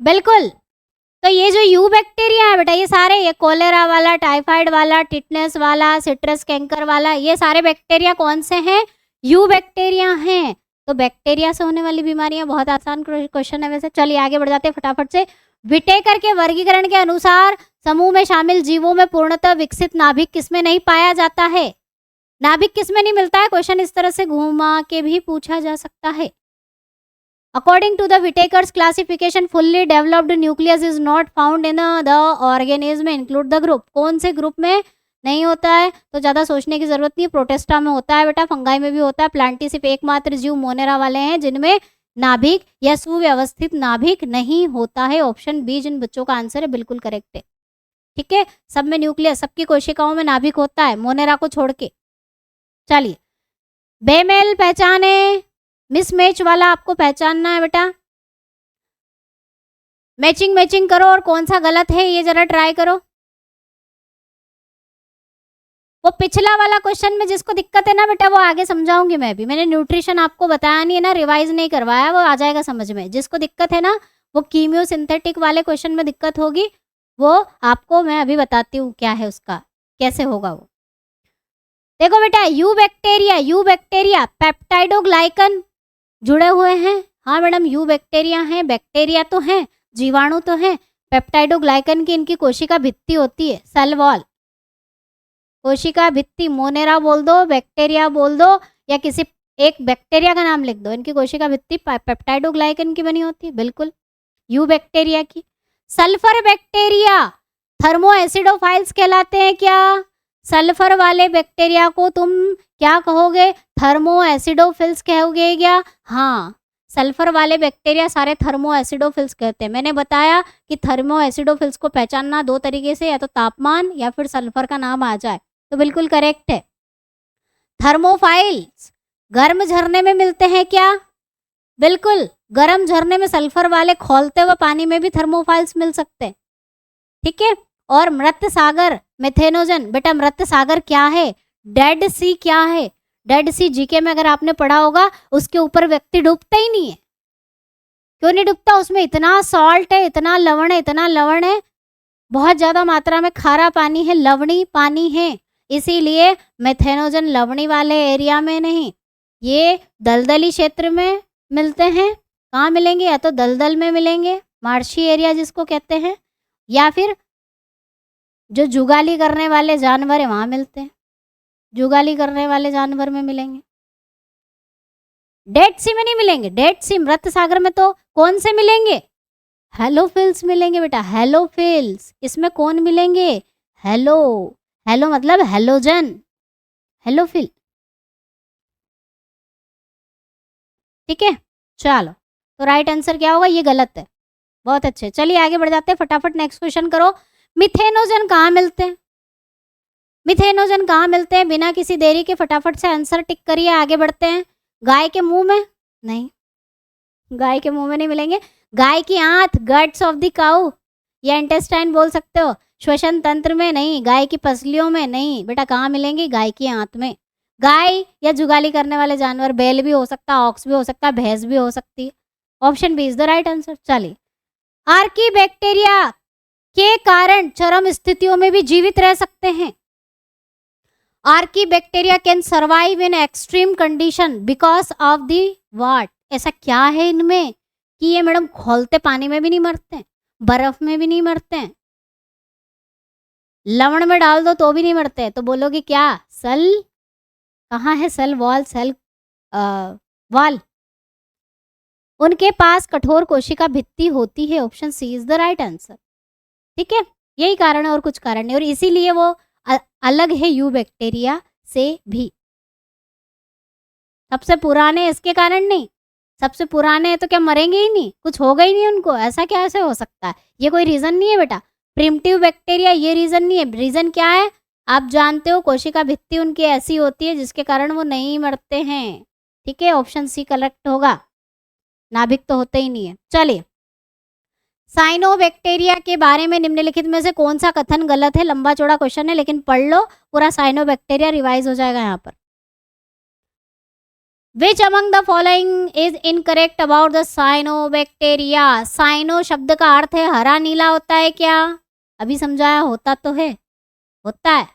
बिल्कुल, तो ये जो यू बैक्टीरिया है बेटा, ये सारे, ये कोलेरा वाला, टाइफाइड वाला, टिटनेस वाला, सिट्रस कैंकर वाला, ये सारे बैक्टीरिया कौन से हैं? यू बैक्टीरिया हैं। तो बैक्टीरिया से होने वाली बीमारियां, बहुत आसान क्वेश्चन है वैसे। चलिए आगे बढ़ जाते हैं फटाफट से। विटेकर के वर्गीकरण के अनुसार समूह में शामिल जीवों में पूर्णतः विकसित नाभिक किसमें नहीं पाया जाता है? नाभिक किसमें नहीं मिलता है? क्वेश्चन इस तरह से घुमा के भी पूछा जा सकता है। According to the Whittaker's classification, fully developed nucleus is not found in the organism include the group. कौन से ग्रुप में नहीं होता है? तो ज़्यादा सोचने की जरूरत नहीं, प्रोटेस्टा में होता है बेटा, फंगाई में भी होता है। प्लांटी सिर्फ एकमात्र जीव मोनेरा वाले हैं जिनमें नाभिक या सुव्यवस्थित नाभिक नहीं होता है। ऑप्शन बी जिन बच्चों का आंसर है बिल्कुल करेक्ट है। ठीक है, सब में न्यूक्लियस, सबकी कोशिकाओं में नाभिक होता है, मोनेरा को छोड़ के। चलिए, बेमेल पहचाने, मिसमैच वाला आपको पहचानना है बेटा। मैचिंग करो और कौन सा गलत है ये जरा ट्राई करो। वो पिछला वाला क्वेश्चन में जिसको दिक्कत है ना बेटा, वो आगे समझाऊंगी मैं भी। मैंने न्यूट्रिशन आपको बताया नहीं है ना, रिवाइज नहीं करवाया, वो आ जाएगा समझ में। जिसको दिक्कत है ना, वो कीमियोसिंथेटिक वाले क्वेश्चन में दिक्कत होगी, वो आपको मैं अभी बताती हूँ क्या है उसका, कैसे होगा वो। देखो बेटा, यू बैक्टीरिया पेप्टाइडोग्लाइकन जुड़े हुए हैं। हाँ मैडम, यू बैक्टीरिया हैं, बैक्टीरिया तो हैं, जीवाणु तो हैं। पेप्टाइडोग्लाइकन की इनकी कोशिका भित्ति होती है, सेल वॉल, कोशिका भित्ति। मोनेरा बोल दो, बैक्टीरिया बोल दो, या किसी एक बैक्टीरिया का नाम लिख दो, इनकी कोशिका भित्ति पेप्टाइडोग्लाइकन की बनी होती है, बिल्कुल यू बैक्टीरिया की। सल्फर बैक्टीरिया थर्मो एसिडोफाइल्स कहलाते हैं क्या? सल्फर वाले बैक्टीरिया को तुम क्या कहोगे? थर्मो एसिडोफिल्स कहोगे क्या? हाँ, सल्फर वाले बैक्टीरिया सारे थर्मो एसिडोफिल्स कहते हैं। मैंने बताया कि थर्मो एसिडोफिल्स को पहचानना दो तरीके से, या तो तापमान या फिर सल्फर का नाम आ जाए, तो बिल्कुल करेक्ट है। थर्मोफाइल्स गर्म झरने में मिलते हैं क्या? बिल्कुल, गर्म झरने में सल्फर वाले खौलते हुए पानी में भी थर्मोफाइल्स मिल सकते हैं। ठीक है, और मृत सागर मेथेनोजन, बेटा मृत सागर क्या है? डेड सी क्या है? डेड सी जीके में अगर आपने पढ़ा होगा, उसके ऊपर व्यक्ति डूबता ही नहीं है। क्यों नहीं डूबता? उसमें इतना सॉल्ट है, इतना लवण है, बहुत ज्यादा मात्रा में खारा पानी है, लवणी पानी है, इसीलिए मेथेनोजन लवणी वाले एरिया में नहीं, ये दलदली क्षेत्र में मिलते हैं। कहाँ मिलेंगे? या तो दलदल में मिलेंगे, मार्शी एरिया जिसको कहते हैं, या फिर जो जुगाली करने वाले जानवर है वहां मिलते हैं, जुगाली करने वाले जानवर में मिलेंगे। डेड सी में नहीं मिलेंगे। डेड सी मृत सागर में तो कौन से मिलेंगे? हेलोफिल्स मिलेंगे बेटा, हेलोफिल्स। इसमें कौन मिलेंगे? हेलो मतलब हेलोजन, हेलोफिल। ठीक है, चलो, तो राइट आंसर क्या होगा? ये गलत है। बहुत अच्छे, चलिए आगे बढ़ जाते हैं, फटाफट नेक्स्ट क्वेश्चन करो। मिथेनोजन कहाँ मिलते हैं? मिथेनोजन कहाँ मिलते हैं? बिना किसी देरी के फटाफट से आंसर टिक करिए, आगे बढ़ते हैं। गाय के मुंह में? नहीं, गाय के मुंह में नहीं मिलेंगे। गाय की आंत, गट्स ऑफ द काउ, या इंटेस्टाइन बोल सकते हो। श्वसन तंत्र में नहीं, गाय की पसलियों में नहीं बेटा, कहाँ मिलेंगी? गाय की आंत में। गाय या जुगाली करने वाले जानवर, बैल भी हो सकता है, ऑक्स भी हो सकता है, भैंस भी हो सकती है। Option B is the right answer. चलिए, आर्कीबैक्टीरिया के कारण चरम स्थितियों में भी जीवित रह सकते हैं। Archaebacteria can survive in extreme condition because of the what? ऐसा क्या है इनमें कि ये मैडम खौलते पानी में भी नहीं मरते, बर्फ में भी नहीं मरते, लवण में डाल दो तो भी नहीं मरते? तो बोलोगे क्या? सेल कहाँ है? Cell wall, cell wall. उनके पास कठोर कोशिका भित्ति होती है। Option C is the right answer. ठीक है, यही कारण है और कुछ कारण नहीं, और इसीलिए वो अलग है यू बैक्टीरिया से भी। सबसे पुराने इसके कारण नहीं, सबसे पुराने हैं तो क्या मरेंगे ही नहीं? कुछ होगा ही नहीं उनको? ऐसा कैसे हो सकता है? ये कोई रीजन नहीं है बेटा। प्रिमिटिव बैक्टीरिया ये रीजन नहीं है। रीजन क्या है? आप जानते हो, कोशिका भित्ति उनकी ऐसी होती है जिसके कारण वो नहीं मरते हैं। ठीक है, ऑप्शन सी करेक्ट होगा। नाभिक तो होते ही नहीं है। चलिए, साइनोबैक्टीरिया के बारे में निम्नलिखित में से कौन सा कथन गलत है? लंबा चौड़ा क्वेश्चन है लेकिन पढ़ लो पूरा, साइनोबैक्टीरिया रिवाइज हो जाएगा यहाँ पर। Which among the following is incorrect about the cyanobacteria? Cyano शब्द का अर्थ है हरा नीला होता है क्या? अभी समझाया, होता तो है, होता है।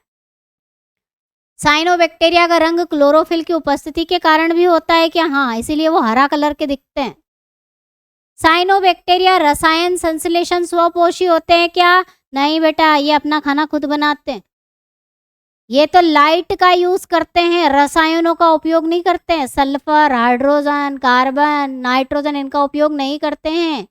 साइनोबैक्टीरिया का रंग क्लोरोफिल की उपस्थिति के कारण भी होता है क्या? हाँ, इसीलिए वो हरा कलर के दिखते हैं। साइनोबैक्टीरिया रसायन संश्लेषण स्वपोषी होते हैं क्या? नहीं बेटा, ये अपना खाना खुद बनाते हैं। ये तो लाइट का यूज करते हैं, रसायनों का उपयोग नहीं करते हैं। सल्फर, हाइड्रोजन, कार्बन, नाइट्रोजन, इनका उपयोग नहीं करते हैं।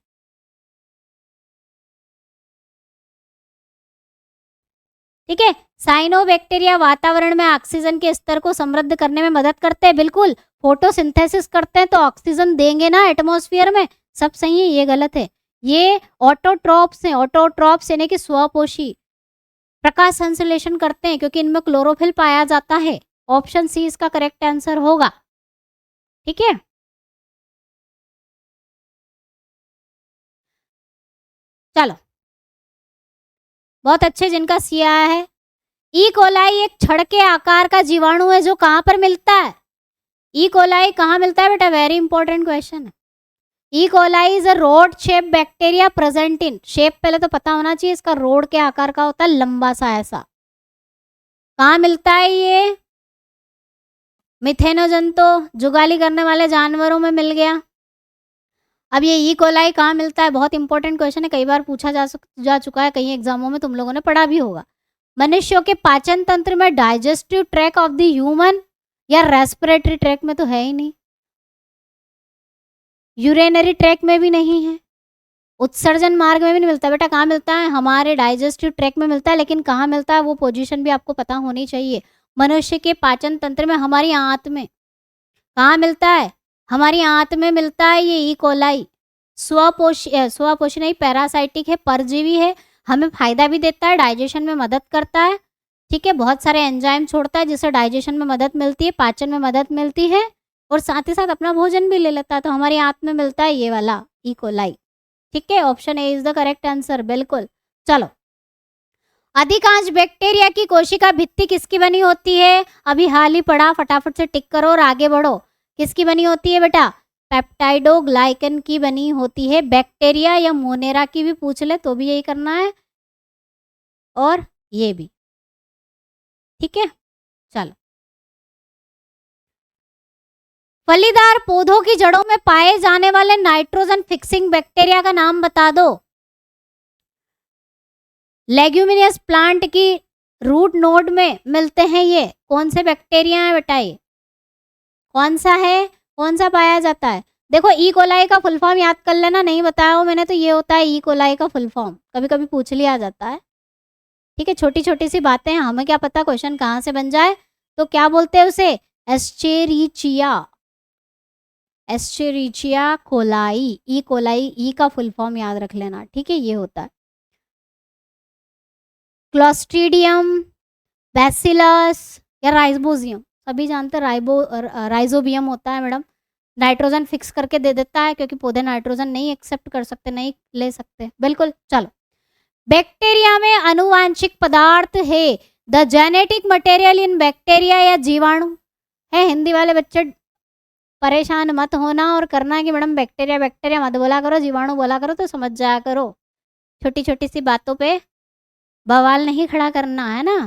ठीक है, साइनोबैक्टीरिया वातावरण में ऑक्सीजन के स्तर को समृद्ध करने में मदद करते हैं। बिल्कुल, फोटोसिंथेसिस करते हैं तो ऑक्सीजन देंगे ना एटमॉस्फेयर में। सब सही है, ये गलत है। ये ऑटोट्रॉप्स हैं, ऑटोट्रॉप्स यानी कि स्वपोषी, प्रकाश संश्लेषण करते हैं क्योंकि इनमें क्लोरोफिल पाया जाता है। ऑप्शन सी इसका करेक्ट आंसर होगा। ठीक है, चलो, बहुत अच्छे जिनका सी आया है। ई कोलाई एक छड़ के आकार का जीवाणु है जो कहाँ पर मिलता है? ई कोलाई कहाँ मिलता है बेटा? वेरी इंपॉर्टेंट क्वेश्चन है। E coli is a rod shape bacteria present in, shape पहले तो पता होना चाहिए, इसका रोड के आकार का होता है, लंबा सा ऐसा। कहाँ मिलता है ये? मिथेनोजन तो जुगाली करने वाले जानवरों में मिल गया। अब ये ई कोलाई कहाँ मिलता है? बहुत इंपॉर्टेंट क्वेश्चन है, कई बार पूछा जा चुका है, कई एग्जामों में तुम लोगों ने पढ़ा भी होगा। मनुष्यों के पाचन तंत्र में, digestive track of the human, या रेस्पिरेटरी ट्रैक में तो है ही नहीं, यूरिनरी ट्रैक में भी नहीं है, उत्सर्जन मार्ग में भी नहीं मिलता। बेटा कहाँ मिलता है? हमारे डाइजेस्टिव ट्रैक में मिलता है, लेकिन कहाँ मिलता है वो पोजीशन भी आपको पता होनी चाहिए। मनुष्य के पाचन तंत्र में, हमारी आंत में। कहाँ मिलता है? हमारी आंत में मिलता है ये ई कोलाई। स्वपोषी नहीं, पैरासाइटिक है, परजीवी है, हमें फायदा भी देता है, डाइजेशन में मदद करता है। ठीक है, बहुत सारे एंजाइम छोड़ता है जिससे डाइजेशन में मदद मिलती है, पाचन में मदद मिलती है, और साथ ही साथ अपना भोजन भी ले लेता है। तो हमारी आंत में मिलता है ये वाला ई कोलाई। ठीक है, option A is the correct answer. बिल्कुल। चलो, अधिकांश बैक्टीरिया की कोशिका भित्ति किसकी बनी होती है? अभी हाल ही पढ़ा, फटाफट से टिक करो और आगे बढ़ो। किसकी बनी होती है बेटा? पेप्टाइडोग्लाइकन की बनी होती है। बैक्टीरिया या मोनेरा की भी पूछ ले तो भी यही करना है, और ये भी। ठीक है, चलो, फलीदार पौधों की जड़ों में पाए जाने वाले नाइट्रोजन फिक्सिंग बैक्टीरिया का नाम बता दो। लेग्यूमिनियस प्लांट की रूट नोड में मिलते हैं ये। कौन से बैक्टीरिया है बेटा? ये कौन सा है? कौन सा पाया जाता है? देखो, ई कोलाई का फुल फॉर्म याद कर लेना, नहीं बताया हो मैंने तो ये होता है ई कोलाई का फुल फॉर्म, कभी कभी पूछ लिया जाता है। ठीक है, छोटी छोटी सी बातें हैं, हमें क्या पता क्वेश्चन कहाँ से बन जाए। तो क्या बोलते हैं उसे? Escherichia, Escherichia coli. E coli, E का फुल फॉर्म याद रख लेना। ठीक है, ये होता है। क्लोस्ट्रीडियम, बैसिलस या राइजोबियम, सभी जानते हैं राइजोबियम होता है मैडम। नाइट्रोजन फिक्स करके दे देता है क्योंकि पौधे नाइट्रोजन नहीं एक्सेप्ट कर सकते, नहीं ले सकते। बिल्कुल। चलो, बैक्टीरिया में अनुवांशिक पदार्थ है। The genetic material in bacteria या जीवाणु, है। हिंदी वाले बच्चे परेशान मत होना और करना कि मैडम बैक्टीरिया बैक्टीरिया मत बोला करो, जीवाणु बोला करो तो समझ जाया करो। छोटी छोटी सी बातों पे बवाल नहीं खड़ा करना है ना।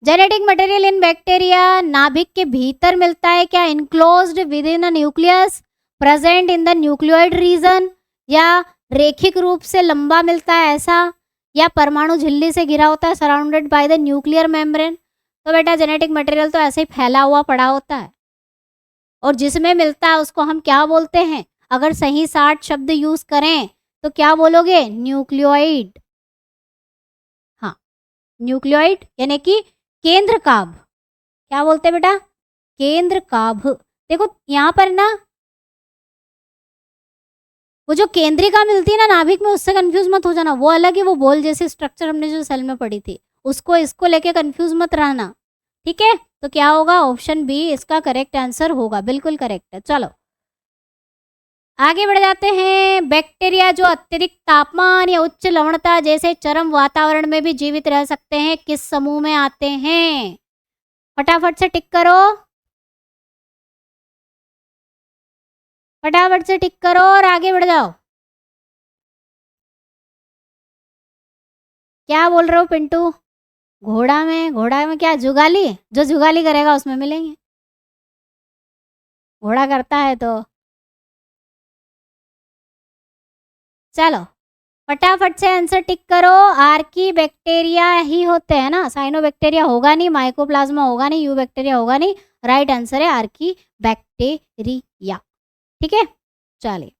जेनेटिक मटेरियल इन बैक्टीरिया नाभिक के भीतर मिलता है क्या? Enclosed within a nucleus, present in the nucleoid region, या रेखिक रूप से लंबा मिलता है ऐसा, या परमाणु झिल्ली से घिरा होता है, surrounded by the nuclear membrane. तो बेटा जेनेटिक मटेरियल तो ऐसे ही फैला हुआ पड़ा होता है, और जिसमें मिलता है उसको हम क्या बोलते हैं? अगर सही 60 शब्द यूज करें तो क्या बोलोगे? न्यूक्लियोइड। हाँ, न्यूक्लियोइड यानी कि केंद्र काभ। क्या बोलते हैं बेटा? केंद्र काभ। देखो यहाँ पर ना वो जो केंद्रिका मिलती है ना नाभिक में, उससे कंफ्यूज मत हो जाना, वो अलग है, वो बॉल जैसी स्ट्रक्चर हमने जो सेल में पढ़ी थी, उसको इसको लेके कंफ्यूज मत रहना, ठीक है। तो क्या होगा? ऑप्शन बी इसका करेक्ट आंसर होगा, बिल्कुल करेक्ट है। चलो आगे बढ़ जाते हैं। बैक्टीरिया जो अत्यधिक तापमान या उच्च लवणता जैसे चरम वातावरण में भी जीवित रह सकते हैं, किस समूह में आते हैं? फटाफट से टिक करो, फटाफट से टिक करो और आगे बढ़ जाओ। क्या बोल रहे हो पिंटू? घोड़ा में? घोड़ा में क्या जुगाली? जो जुगाली करेगा उसमें मिलेंगे, घोड़ा करता है तो। चलो फटाफट से आंसर टिक करो। आर्की बैक्टीरिया ही होते हैं ना, साइनोबैक्टीरिया होगा नहीं, माइकोप्लाज्मा होगा नहीं, यू बैक्टीरिया होगा नहीं। राइट आंसर है आर्की बैक्टीरिया, ठीक है। चलिए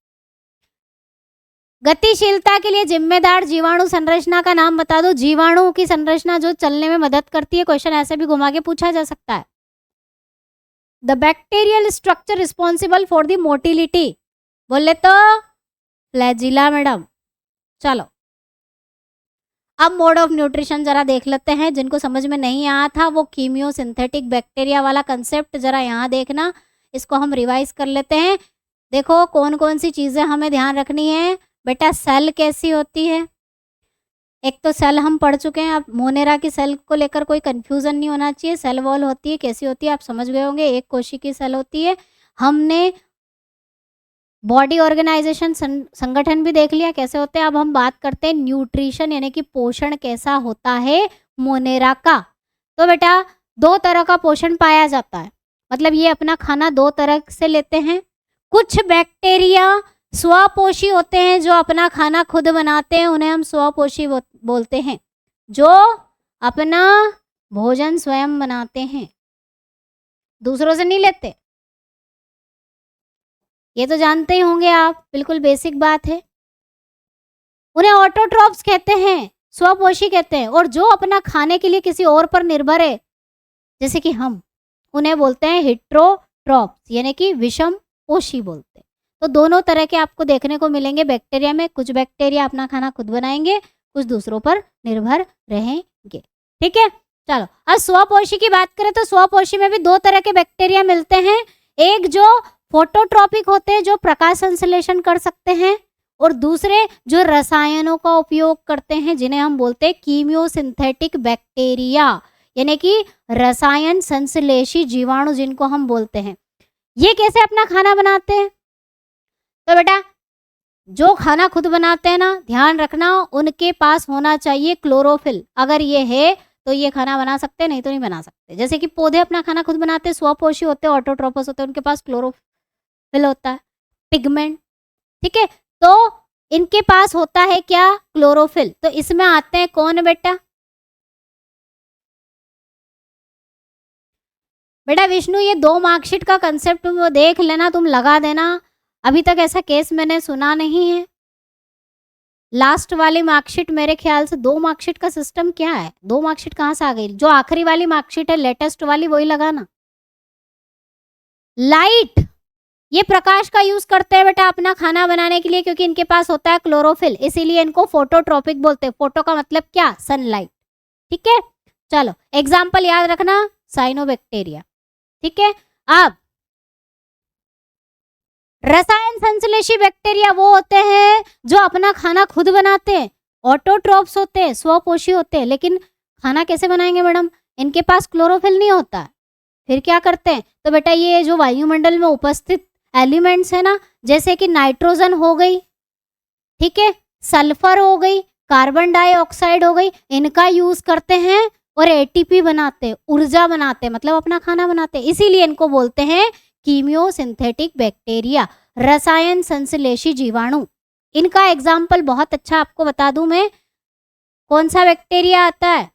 गतिशीलता के लिए जिम्मेदार जीवाणु संरचना का नाम बता दो। जीवाणु की संरचना जो चलने में मदद करती है, क्वेश्चन ऐसे भी घुमा के पूछा जा सकता है। The bacterial structure responsible for the motility, बोले तो फ्लैजिला मैडम। चलो अब मोड ऑफ न्यूट्रिशन जरा देख लेते हैं। जिनको समझ में नहीं आया था वो कीमियो सिंथेटिक बैक्टीरिया वाला कंसेप्ट जरा यहाँ देखना, इसको हम रिवाइज कर लेते हैं। देखो कौन कौन सी चीज़ें हमें ध्यान रखनी है। बेटा सेल कैसी होती है? एक तो सेल हम पढ़ चुके हैं, अब मोनेरा की सेल को लेकर कोई कंफ्यूजन नहीं होना चाहिए। सेल वॉल होती है, कैसी होती है आप समझ गए होंगे, एक कोशिका की सेल होती है। हमने बॉडी ऑर्गेनाइजेशन संगठन भी देख लिया कैसे होते हैं। अब हम बात करते हैं न्यूट्रिशन यानी कि पोषण कैसा होता है मोनेरा का। तो बेटा दो तरह का पोषण पाया जाता है, मतलब ये अपना खाना दो तरह से लेते हैं। कुछ बैक्टीरिया स्वपोषी होते हैं जो अपना खाना खुद बनाते हैं, उन्हें हम स्वपोषी बोलते हैं, जो अपना भोजन स्वयं बनाते हैं, दूसरों से नहीं लेते। ये तो जानते ही होंगे आप, बिल्कुल बेसिक बात है। उन्हें ऑटोट्रॉप्स कहते हैं, स्वपोषी कहते हैं। और जो अपना खाने के लिए किसी और पर निर्भर है, जैसे कि हम, उन्हें बोलते हैं हेट्रोट्रॉप्स यानी कि विषम पोषी बोलते हैं। तो दोनों तरह के आपको देखने को मिलेंगे बैक्टीरिया में। कुछ बैक्टीरिया अपना खाना खुद बनाएंगे, कुछ दूसरों पर निर्भर रहेंगे, ठीक है। चलो अब स्वपोषी की बात करें तो स्वपोषी में भी दो तरह के बैक्टीरिया मिलते हैं। एक जो फोटोट्रॉपिक होते हैं, जो प्रकाश संश्लेषण कर सकते हैं, और दूसरे जो रसायनों का उपयोग करते हैं, जिन्हें हम बोलते हैं कीमियोसिंथेटिक बैक्टीरिया यानी कि रसायन संश्लेषी जीवाणु जिनको हम बोलते हैं। ये कैसे अपना खाना बनाते हैं? तो बेटा जो खाना खुद बनाते हैं ना, ध्यान रखना उनके पास होना चाहिए क्लोरोफिल। अगर ये है तो ये खाना बना सकते हैं, नहीं तो नहीं बना सकते। जैसे कि पौधे अपना खाना खुद बनाते हैं, स्वपोषी होते हैं, ऑटोट्रोपस होते हैं, उनके पास क्लोरोफिल होता है, पिगमेंट, ठीक है। तो इनके पास होता है क्या? क्लोरोफिल। तो इसमें आते हैं कौन बेटा? बेटा विष्णु ये 2 मार्कशीट का कंसेप्ट वो देख लेना, तुम लगा देना। अभी तक ऐसा केस मैंने सुना नहीं है। लास्ट वाली मार्कशीट मेरे ख्याल से 2 मार्कशीट का सिस्टम क्या है? 2 मार्कशीट कहाँ से आ गई? जो आखिरी वाली मार्कशीट है लेटेस्ट वाली वही लगाना। लाइट, ये प्रकाश का यूज करते हैं बेटा अपना खाना बनाने के लिए, क्योंकि इनके पास होता है क्लोरोफिल, इसीलिए इनको फोटोट्रॉपिक बोलते हैं। फोटो का मतलब क्या? सनलाइट, ठीक है। चलो एग्जाम्पल याद रखना, साइनोबैक्टीरिया, ठीक है। अब रसायन संश्लेषी बैक्टीरिया वो होते हैं जो अपना खाना खुद बनाते हैं, ऑटोट्रॉप्स होते हैं, स्वपोषी होते हैं। लेकिन खाना कैसे बनाएंगे मैडम? इनके पास क्लोरोफिल नहीं होता, फिर क्या करते हैं, तो बेटा ये जो वायुमंडल में उपस्थित एलिमेंट्स है ना, जैसे कि नाइट्रोजन हो गई, ठीक है, सल्फर हो गई, कार्बन डाइऑक्साइड हो गई, इनका यूज करते हैं और एटीपी बनाते हैं, ऊर्जा बनाते हैं, मतलब अपना खाना बनाते हैं। इसीलिए इनको बोलते हैं कीमियोसिंथेटिक बैक्टीरिया, रसायन संश्लेषी जीवाणु। इनका एग्जाम्पल बहुत अच्छा आपको बता दूं मैं, कौन सा बैक्टीरिया आता है,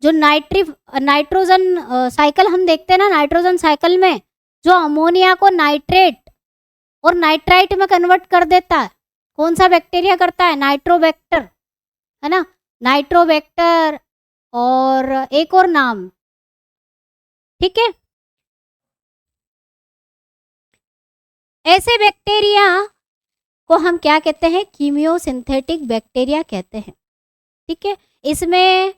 जो नाइट्रोजन साइकिल हम देखते हैं ना, नाइट्रोजन साइकिल में जो अमोनिया को नाइट्रेट और नाइट्राइट में कन्वर्ट कर देता है, कौन सा बैक्टीरिया करता है, नाइट्रोबैक्टर, है ना, नाइट्रोबैक्टर और एक और नाम, ठीक है। ऐसे बैक्टीरिया को हम क्या कहते हैं, कीमियोसिंथेटिक बैक्टीरिया कहते हैं, ठीक है। इसमें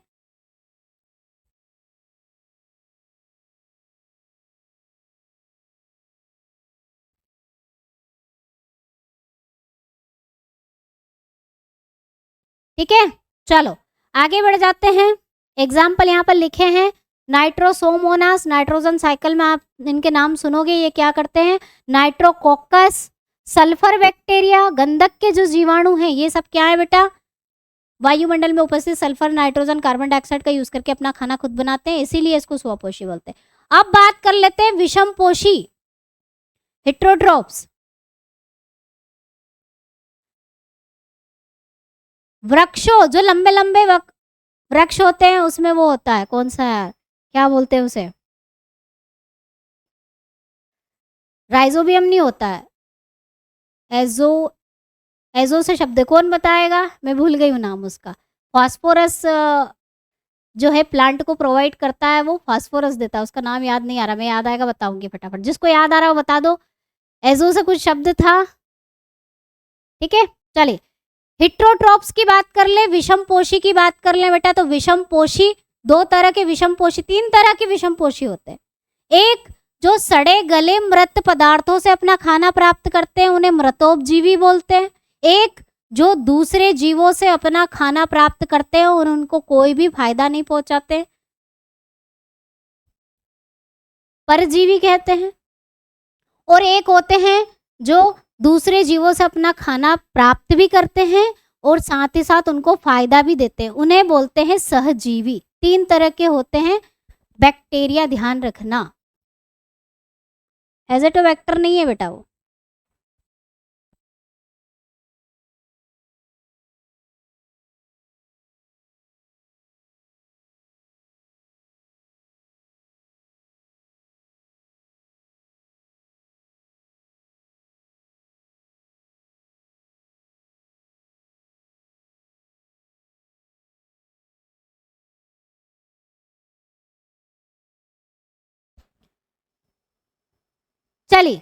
ठीक है, चलो आगे बढ़ जाते हैं। एग्जाम्पल यहाँ पर लिखे हैं, नाइट्रोसोमोनास, नाइट्रोजन साइकिल में आप इनके नाम सुनोगे, ये क्या करते हैं, नाइट्रोकोकस, सल्फर बैक्टीरिया, गंधक के जो जीवाणु हैं, ये सब क्या है बेटा, वायुमंडल में उपस्थित सल्फर, नाइट्रोजन, कार्बन डाइऑक्साइड का यूज करके अपना खाना खुद बनाते हैं, इसीलिए इसको स्वपोषी बोलते हैं। अब बात कर लेते हैं विषमपोषी, हेट्रोट्रोप्स। वृक्षों, जो लंबे लंबे वृक्ष होते हैं उसमें वो होता है, कौन सा यार, क्या बोलते हैं उसे, राइजोबियम नहीं होता है, एजो, एजो से शब्द कौन बताएगा, मैं भूल गई हूँ नाम उसका। फास्फोरस जो है प्लांट को प्रोवाइड करता है, वो फास्फोरस देता है, उसका नाम याद नहीं आ रहा, मैं याद आएगा बताऊंगी फटाफट, जिसको याद आ रहा हो बता दो। एजो से कुछ शब्द था, ठीक है। चलिए हेट्रोट्रोप्स की बात कर ले, विषमपोषी की बात कर ले बेटा, तो विषमपोषी दो तरह के विषमपोषी, तीन तरह के विषमपोषी होते हैं। एक जो सड़े गले मृत पदार्थों से अपना खाना प्राप्त करते हैं, उन्हें मृतोपजीवी बोलते हैं। एक जो दूसरे जीवों से अपना खाना प्राप्त करते हैं और उनको कोई भी फायदा नहीं पहुंचाते, परजीवी कहते हैं। और एक होते हैं जो दूसरे जीवों से अपना खाना प्राप्त भी करते हैं और साथ ही साथ उनको फायदा भी देते हैं, उन्हें बोलते हैं सहजीवी। तीन तरह के होते हैं बैक्टीरिया, ध्यान रखना, एजेटोबैक्टर नहीं है बेटा वो। चलिए,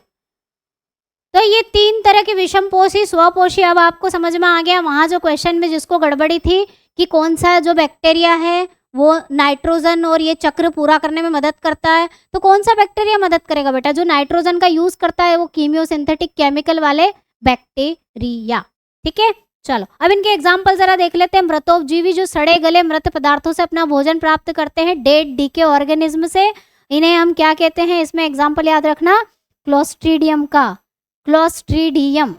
तो ये तीन तरह के विषमपोषी, स्वपोषी, अब आपको समझ में आ गया। वहां जो क्वेश्चन में जिसको गड़बड़ी थी कि कौन सा जो बैक्टीरिया है वो नाइट्रोजन और ये चक्र पूरा करने में मदद करता है, तो कौन सा बैक्टीरिया मदद करेगा बेटा, जो नाइट्रोजन का यूज करता है, वो कीमियोसिंथेटिक केमिकल वाले बैक्टीरिया, ठीक है। चलो अब इनके एग्जाम्पल जरा देख लेते हैं। मृतोपजीवी जो सड़े गले मृत पदार्थों से अपना भोजन प्राप्त करते हैं, डेड डीके ऑर्गेनिज्म से, इन्हें हम क्या कहते हैं, इसमें एग्जाम्पल याद रखना क्लोस्ट्रीडियम का, क्लोस्ट्रीडियम,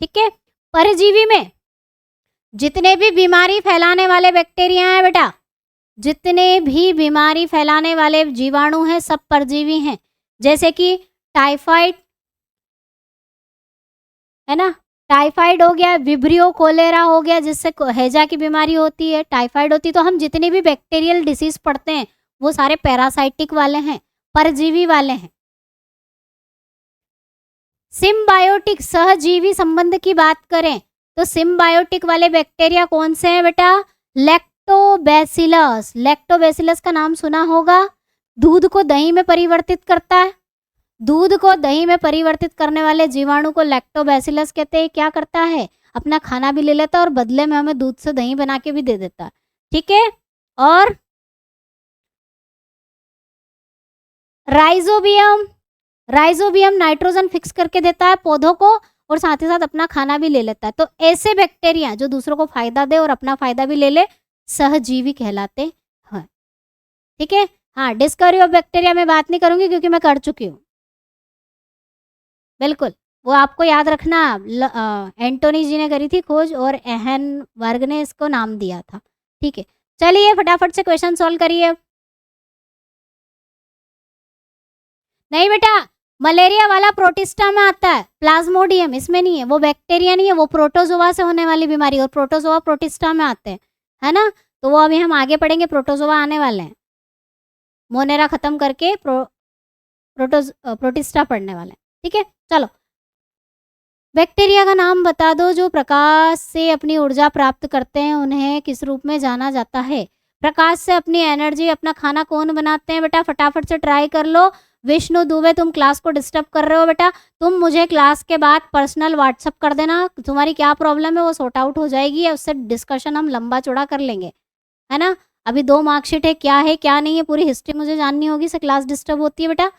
ठीक है। परजीवी में जितने भी बीमारी फैलाने वाले बैक्टीरिया हैं बेटा, जितने भी बीमारी फैलाने वाले जीवाणु हैं, सब परजीवी हैं। जैसे कि टाइफाइड है ना, टाइफाइड हो गया, विब्रियो कोलेरा हो गया, जिससे हैजा की बीमारी होती है, टाइफाइड होती है। तो हम जितने भी बैक्टीरियल डिसीज पढ़ते हैं वो सारे पैरासाइटिक वाले हैं, परजीवी वाले हैं। सिम्बायोटिक सहजीवी संबंध की बात करें तो सिम्बायोटिक वाले बैक्टीरिया कौन से हैं बेटा, लैक्टोबैसिलस। लैक्टोबैसिलस का नाम सुना होगा, दूध को दही में परिवर्तित करता है। दूध को दही में परिवर्तित करने वाले जीवाणु को लैक्टोबैसिलस कहते हैं। क्या करता है, अपना खाना भी ले लेता है और बदले में हमें दूध से दही बना के भी दे देता है, ठीक है। और राइजोबियम, राइजोबियम नाइट्रोजन फिक्स करके देता है पौधों को और साथ ही साथ अपना खाना भी ले लेता है। तो ऐसे बैक्टीरिया जो दूसरों को फायदा दे और अपना फायदा भी ले ले, सहजीवी कहलाते हैं, ठीक है। हाँ, डिस्कवरी ऑफ बैक्टीरिया में बात नहीं करूँगी क्योंकि मैं कर चुकी हूँ। बिल्कुल, वो आपको याद रखना एंटोनी जी ने करी थी खोज और एहन वर्ग ने इसको नाम दिया था। ठीक है, चलिए फटाफट से क्वेश्चन सॉल्व करिए। नहीं बेटा, मलेरिया वाला प्रोटिस्टा में आता है, प्लाज्मोडियम इसमें नहीं है, वो बैक्टीरिया नहीं है, वो प्रोटोजोआ से होने वाली बीमारी, और प्रोटोजोआ प्रोटिस्टा में आते हैं, है ना। तो वो अभी हम आगे पढ़ेंगे, प्रोटोजोआ आने वाले हैं, मोनेरा खत्म करके प्रोटिस्टा पढ़ने वाले हैं। ठीक है, चलो बैक्टीरिया का नाम बता दो जो प्रकाश से अपनी ऊर्जा प्राप्त करते हैं, उन्हें किस रूप में जाना जाता है। प्रकाश से अपनी एनर्जी, अपना खाना कौन बनाते हैं बेटा, फटाफट से ट्राई कर लो। विष्णु दुबे, तुम क्लास को डिस्टर्ब कर रहे हो बेटा, तुम मुझे क्लास के बाद पर्सनल व्हाट्सअप कर देना, तुम्हारी क्या प्रॉब्लम है वो सॉर्ट आउट हो जाएगी, या उससे डिस्कशन हम लंबा चौड़ा कर लेंगे, है ना। अभी 2 मार्कशीट है, क्या है क्या नहीं है पूरी हिस्ट्री मुझे जाननी होगी, से क्लास डिस्टर्ब होती है बेटा।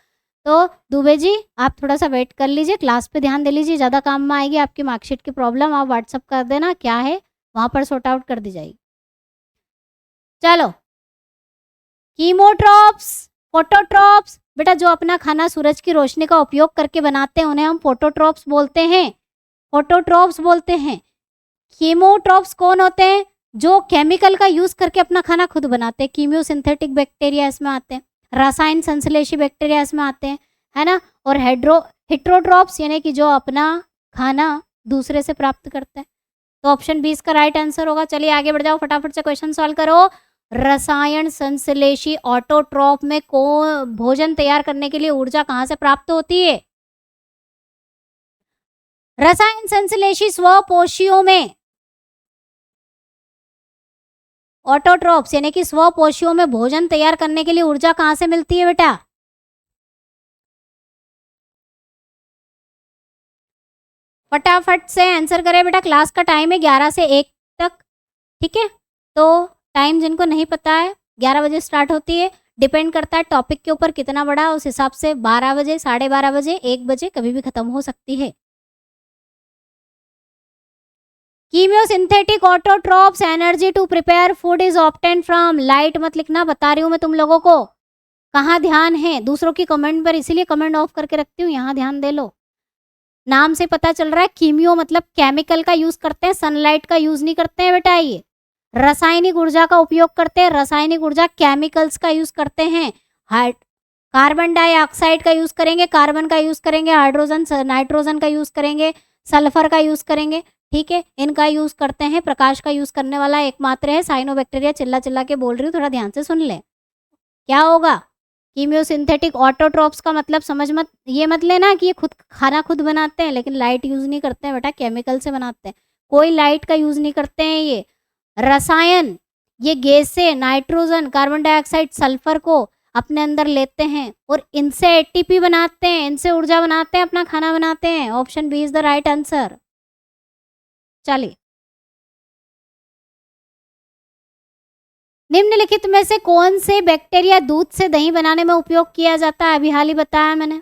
तो दुबे जी आप थोड़ा सा वेट कर लीजिए, क्लास पे ध्यान दे लीजिए, ज़्यादा काम में आएगी आपकी मार्कशीट की प्रॉब्लम, आप व्हाट्सअप कर देना क्या है, वहाँ पर सॉर्ट आउट कर दी जाएगी। चलो, कीमोट्रॉप्स, फोटोट्रॉप्स, बेटा जो अपना खाना सूरज की रोशनी का उपयोग करके बनाते हैं उन्हें हम फोटोट्रॉप्स बोलते हैं, फोटोट्रॉप्स बोलते हैं। कीमोट्रॉप्स कौन होते हैं, जो केमिकल का यूज करके अपना खाना खुद बनाते हैं, कीमियो सिंथेटिक बैक्टीरिया इसमें आते हैं, रसायन संश्लेषी बैक्टीरिया इसमें आते हैं, है ना। और हेट्रोट्रॉप्स यानी कि जो अपना खाना दूसरे से प्राप्त करते हैं। तो ऑप्शन 20 का राइट आंसर होगा। चलिए आगे बढ़ जाओ, फटाफट से क्वेश्चन सॉल्व करो। रसायन संश्लेषी ऑटोट्रॉप में कौन भोजन तैयार करने के लिए ऊर्जा कहाँ से प्राप्त होती है। रसायन संश्लेषी स्वपोषियों में, ऑटोट्रॉप्स यानी कि स्वपोषियों में भोजन तैयार करने के लिए ऊर्जा कहाँ से मिलती है बेटा। फटाफट से आंसर करें बेटा, क्लास का टाइम है 11 से 1 तक। ठीक है, तो टाइम जिनको नहीं पता है 11 बजे स्टार्ट होती है, डिपेंड करता है टॉपिक के ऊपर कितना बड़ा, उस हिसाब से 12 बजे, 12:30 बजे, 1 बजे कभी भी खत्म हो सकती है। Chemosynthetic autotrophs energy to prepare food is obtain from, light मत लिखना, बता रही हूँ मैं तुम लोगों को, कहाँ ध्यान है दूसरों की कमेंट पर, इसीलिए कमेंट ऑफ करके रखती हूँ, यहाँ ध्यान दे लो। नाम से पता चल रहा है कीमियो मतलब केमिकल का यूज करते हैं, सनलाइट का यूज नहीं करते हैं बेटा। ये रासायनिक ऊर्जा का उपयोग करते हैं, रासायनिक ऊर्जा केमिकल्स का यूज करते हैं। कार्बन डाइऑक्साइड का यूज करेंगे, कार्बन का यूज करेंगे, हाइड्रोजन नाइट्रोजन का यूज करेंगे, सल्फर का यूज करेंगे। ठीक है, इनका यूज करते हैं। प्रकाश का यूज करने वाला एकमात्र है साइनोबैक्टीरिया। चिल्ला चिल्ला के बोल रही हूँ, थोड़ा ध्यान से सुन ले। क्या होगा, कीमियोसिंथेटिक ऑटोट्रॉप्स का मतलब समझ मत, ये मत लेना कि ये खुद खाना खुद बनाते हैं, लेकिन लाइट यूज नहीं करते हैं बेटा, केमिकल से बनाते हैं, कोई लाइट का यूज नहीं करते हैं। ये रसायन, ये गैस से नाइट्रोजन, कार्बन डाइऑक्साइड, सल्फर को अपने अंदर लेते हैं और इनसे एटीपी बनाते हैं, इनसे ऊर्जा बनाते हैं, अपना खाना बनाते हैं। Option B is the right answer. चलिए, निम्नलिखित में से कौन से बैक्टीरिया दूध से दही बनाने में उपयोग किया जाता है, अभी हाल ही बताया मैंने,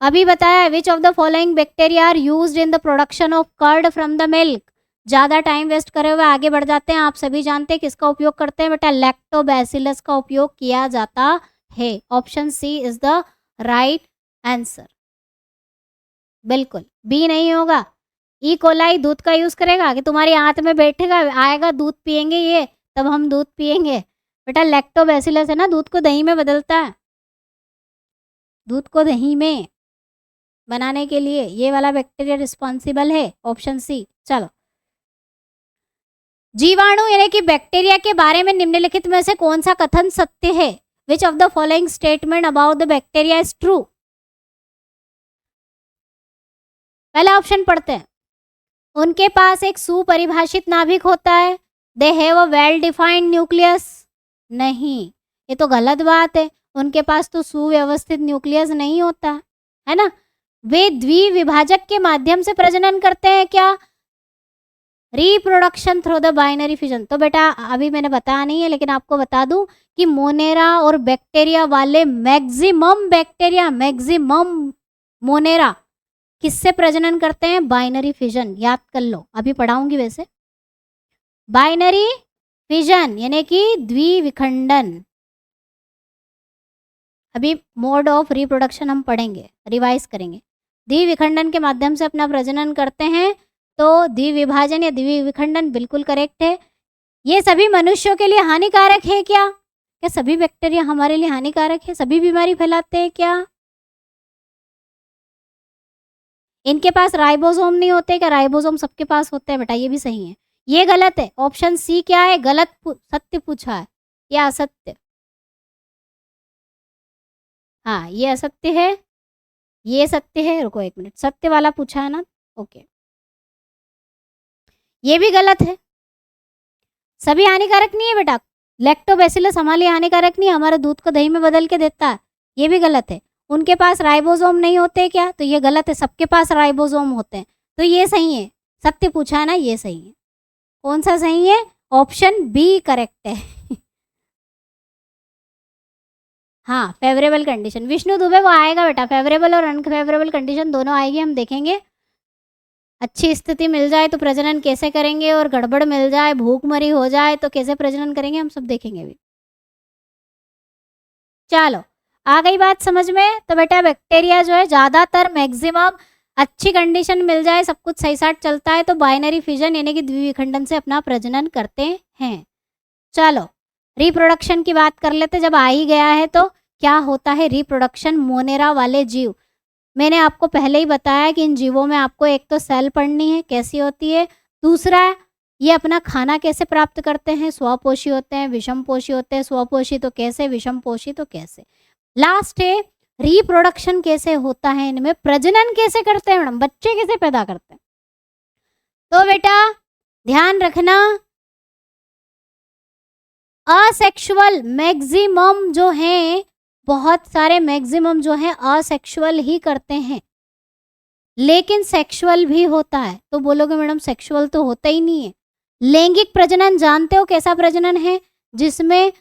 अभी बताया। Which of the following bacteria are used in the production of curd from the milk. ज़्यादा टाइम वेस्ट करे हुए आगे बढ़ जाते हैं। आप सभी जानते हैं किसका उपयोग करते हैं बेटा, लैक्टोबैसिलस का उपयोग किया जाता है। Option C is the right answer. बिल्कुल बी नहीं होगा। ई कोलाई दूध का यूज करेगा, आगे तुम्हारी आंत में बैठेगा, आएगा दूध पियेंगे ये, तब हम दूध पियेंगे बेटा। लैक्टोबैसिलस है ना, दूध को दही में बदलता है, दूध को दही में बनाने के लिए ये वाला बैक्टीरिया रिस्पॉन्सिबल है। Option C. चलो, जीवाणु यानी कि बैक्टीरिया के बारे में निम्नलिखित में से कौन सा कथन सत्य है। Which of the following statement about the bacteria is true. पहला ऑप्शन पढ़ते हैं, उनके पास एक सुपरिभाषित नाभिक होता है। They have a well defined nucleus. नहीं, ये तो गलत बात है, उनके पास तो सुव्यवस्थित न्यूक्लियस नहीं होता है ना। वे द्विविभाजक के माध्यम से प्रजनन करते हैं क्या, reproduction through the binary fission. तो बेटा अभी मैंने बताया नहीं है, लेकिन आपको बता दूं कि मोनेरा और बैक्टीरिया वाले मैक्सिमम बैक्टीरिया, मैक्सिमम मोनेरा किससे प्रजनन करते हैं, बाइनरी फिजन। याद कर लो, अभी पढ़ाऊंगी वैसे। बाइनरी फिजन यानी कि द्विविखंडन, अभी मोड ऑफ रिप्रोडक्शन हम पढ़ेंगे, रिवाइज करेंगे। द्विविखंडन के माध्यम से अपना प्रजनन करते हैं, तो द्विविभाजन या द्विविखंडन बिल्कुल करेक्ट है। ये सभी मनुष्यों के लिए हानिकारक है क्या? क्या सभी बैक्टीरिया हमारे लिए हानिकारक है? सभी बीमारी फैलाते हैं क्या? इनके पास राइबोसोम नहीं होते क्या? राइबोसोम सबके पास होते हैं बेटा, ये भी सही है। ये गलत है। ऑप्शन सी क्या है? गलत सत्य पूछा है या असत्य? हाँ, ये असत्य है, ये सत्य है। रुको एक मिनट, सत्य वाला पूछा है ना? ओके, ये भी गलत है। सभी हानिकारक नहीं है बेटा। लैक्टोबैसिलस हमारे लिए हानिकारक नहीं है, हमारे दूध को दही में बदल के देता है, ये भी गलत है। उनके पास राइबोसोम नहीं होते क्या? तो ये गलत है, सबके पास राइबोसोम होते हैं, तो ये सही है। सत्य पूछा है ना, ये सही है। कौन सा सही है? ऑप्शन बी करेक्ट है। हाँ, फेवरेबल कंडीशन। विष्णु दुबे वो आएगा बेटा, फेवरेबल और अनफेवरेबल कंडीशन दोनों आएगी, हम देखेंगे। अच्छी स्थिति मिल जाए तो प्रजनन कैसे करेंगे, और गड़बड़ मिल जाए, भूखमरी हो जाए तो कैसे प्रजनन करेंगे, हम सब देखेंगे अभी। चलो, आ गई बात समझ में? तो बेटा बैक्टीरिया जो है ज़्यादातर मैक्सिमम अच्छी कंडीशन मिल जाए, सब कुछ सही साथ चलता है, तो बाइनरी फिजन यानी कि द्विविखंडन से अपना प्रजनन करते हैं। चलो, रिप्रोडक्शन की बात कर लेते। जब आ ही गया है तो क्या होता है रिप्रोडक्शन? मोनेरा वाले जीव, मैंने आपको पहले ही बताया कि इन जीवों में आपको एक तो सेल पढ़नी है कैसी होती है, दूसरा ये अपना खाना कैसे प्राप्त करते हैं, स्वपोषी होते हैं, विषमपोषी होते हैं। स्वपोषी तो कैसे, विषमपोषी तो कैसे। लास्ट है रिप्रोडक्शन कैसे होता है इनमें, प्रजनन कैसे करते हैं मैडम, बच्चे कैसे पैदा करते हैं। तो बेटा ध्यान रखना, असेक्सुअल मैक्सिमम जो है, बहुत सारे मैक्सिमम जो है असेक्सुअल ही करते हैं, लेकिन सेक्सुअल भी होता है। तो बोलोगे मैडम सेक्सुअल तो होता ही नहीं है। लैंगिक प्रजनन जानते हो कैसा प्रजनन है? जिसमें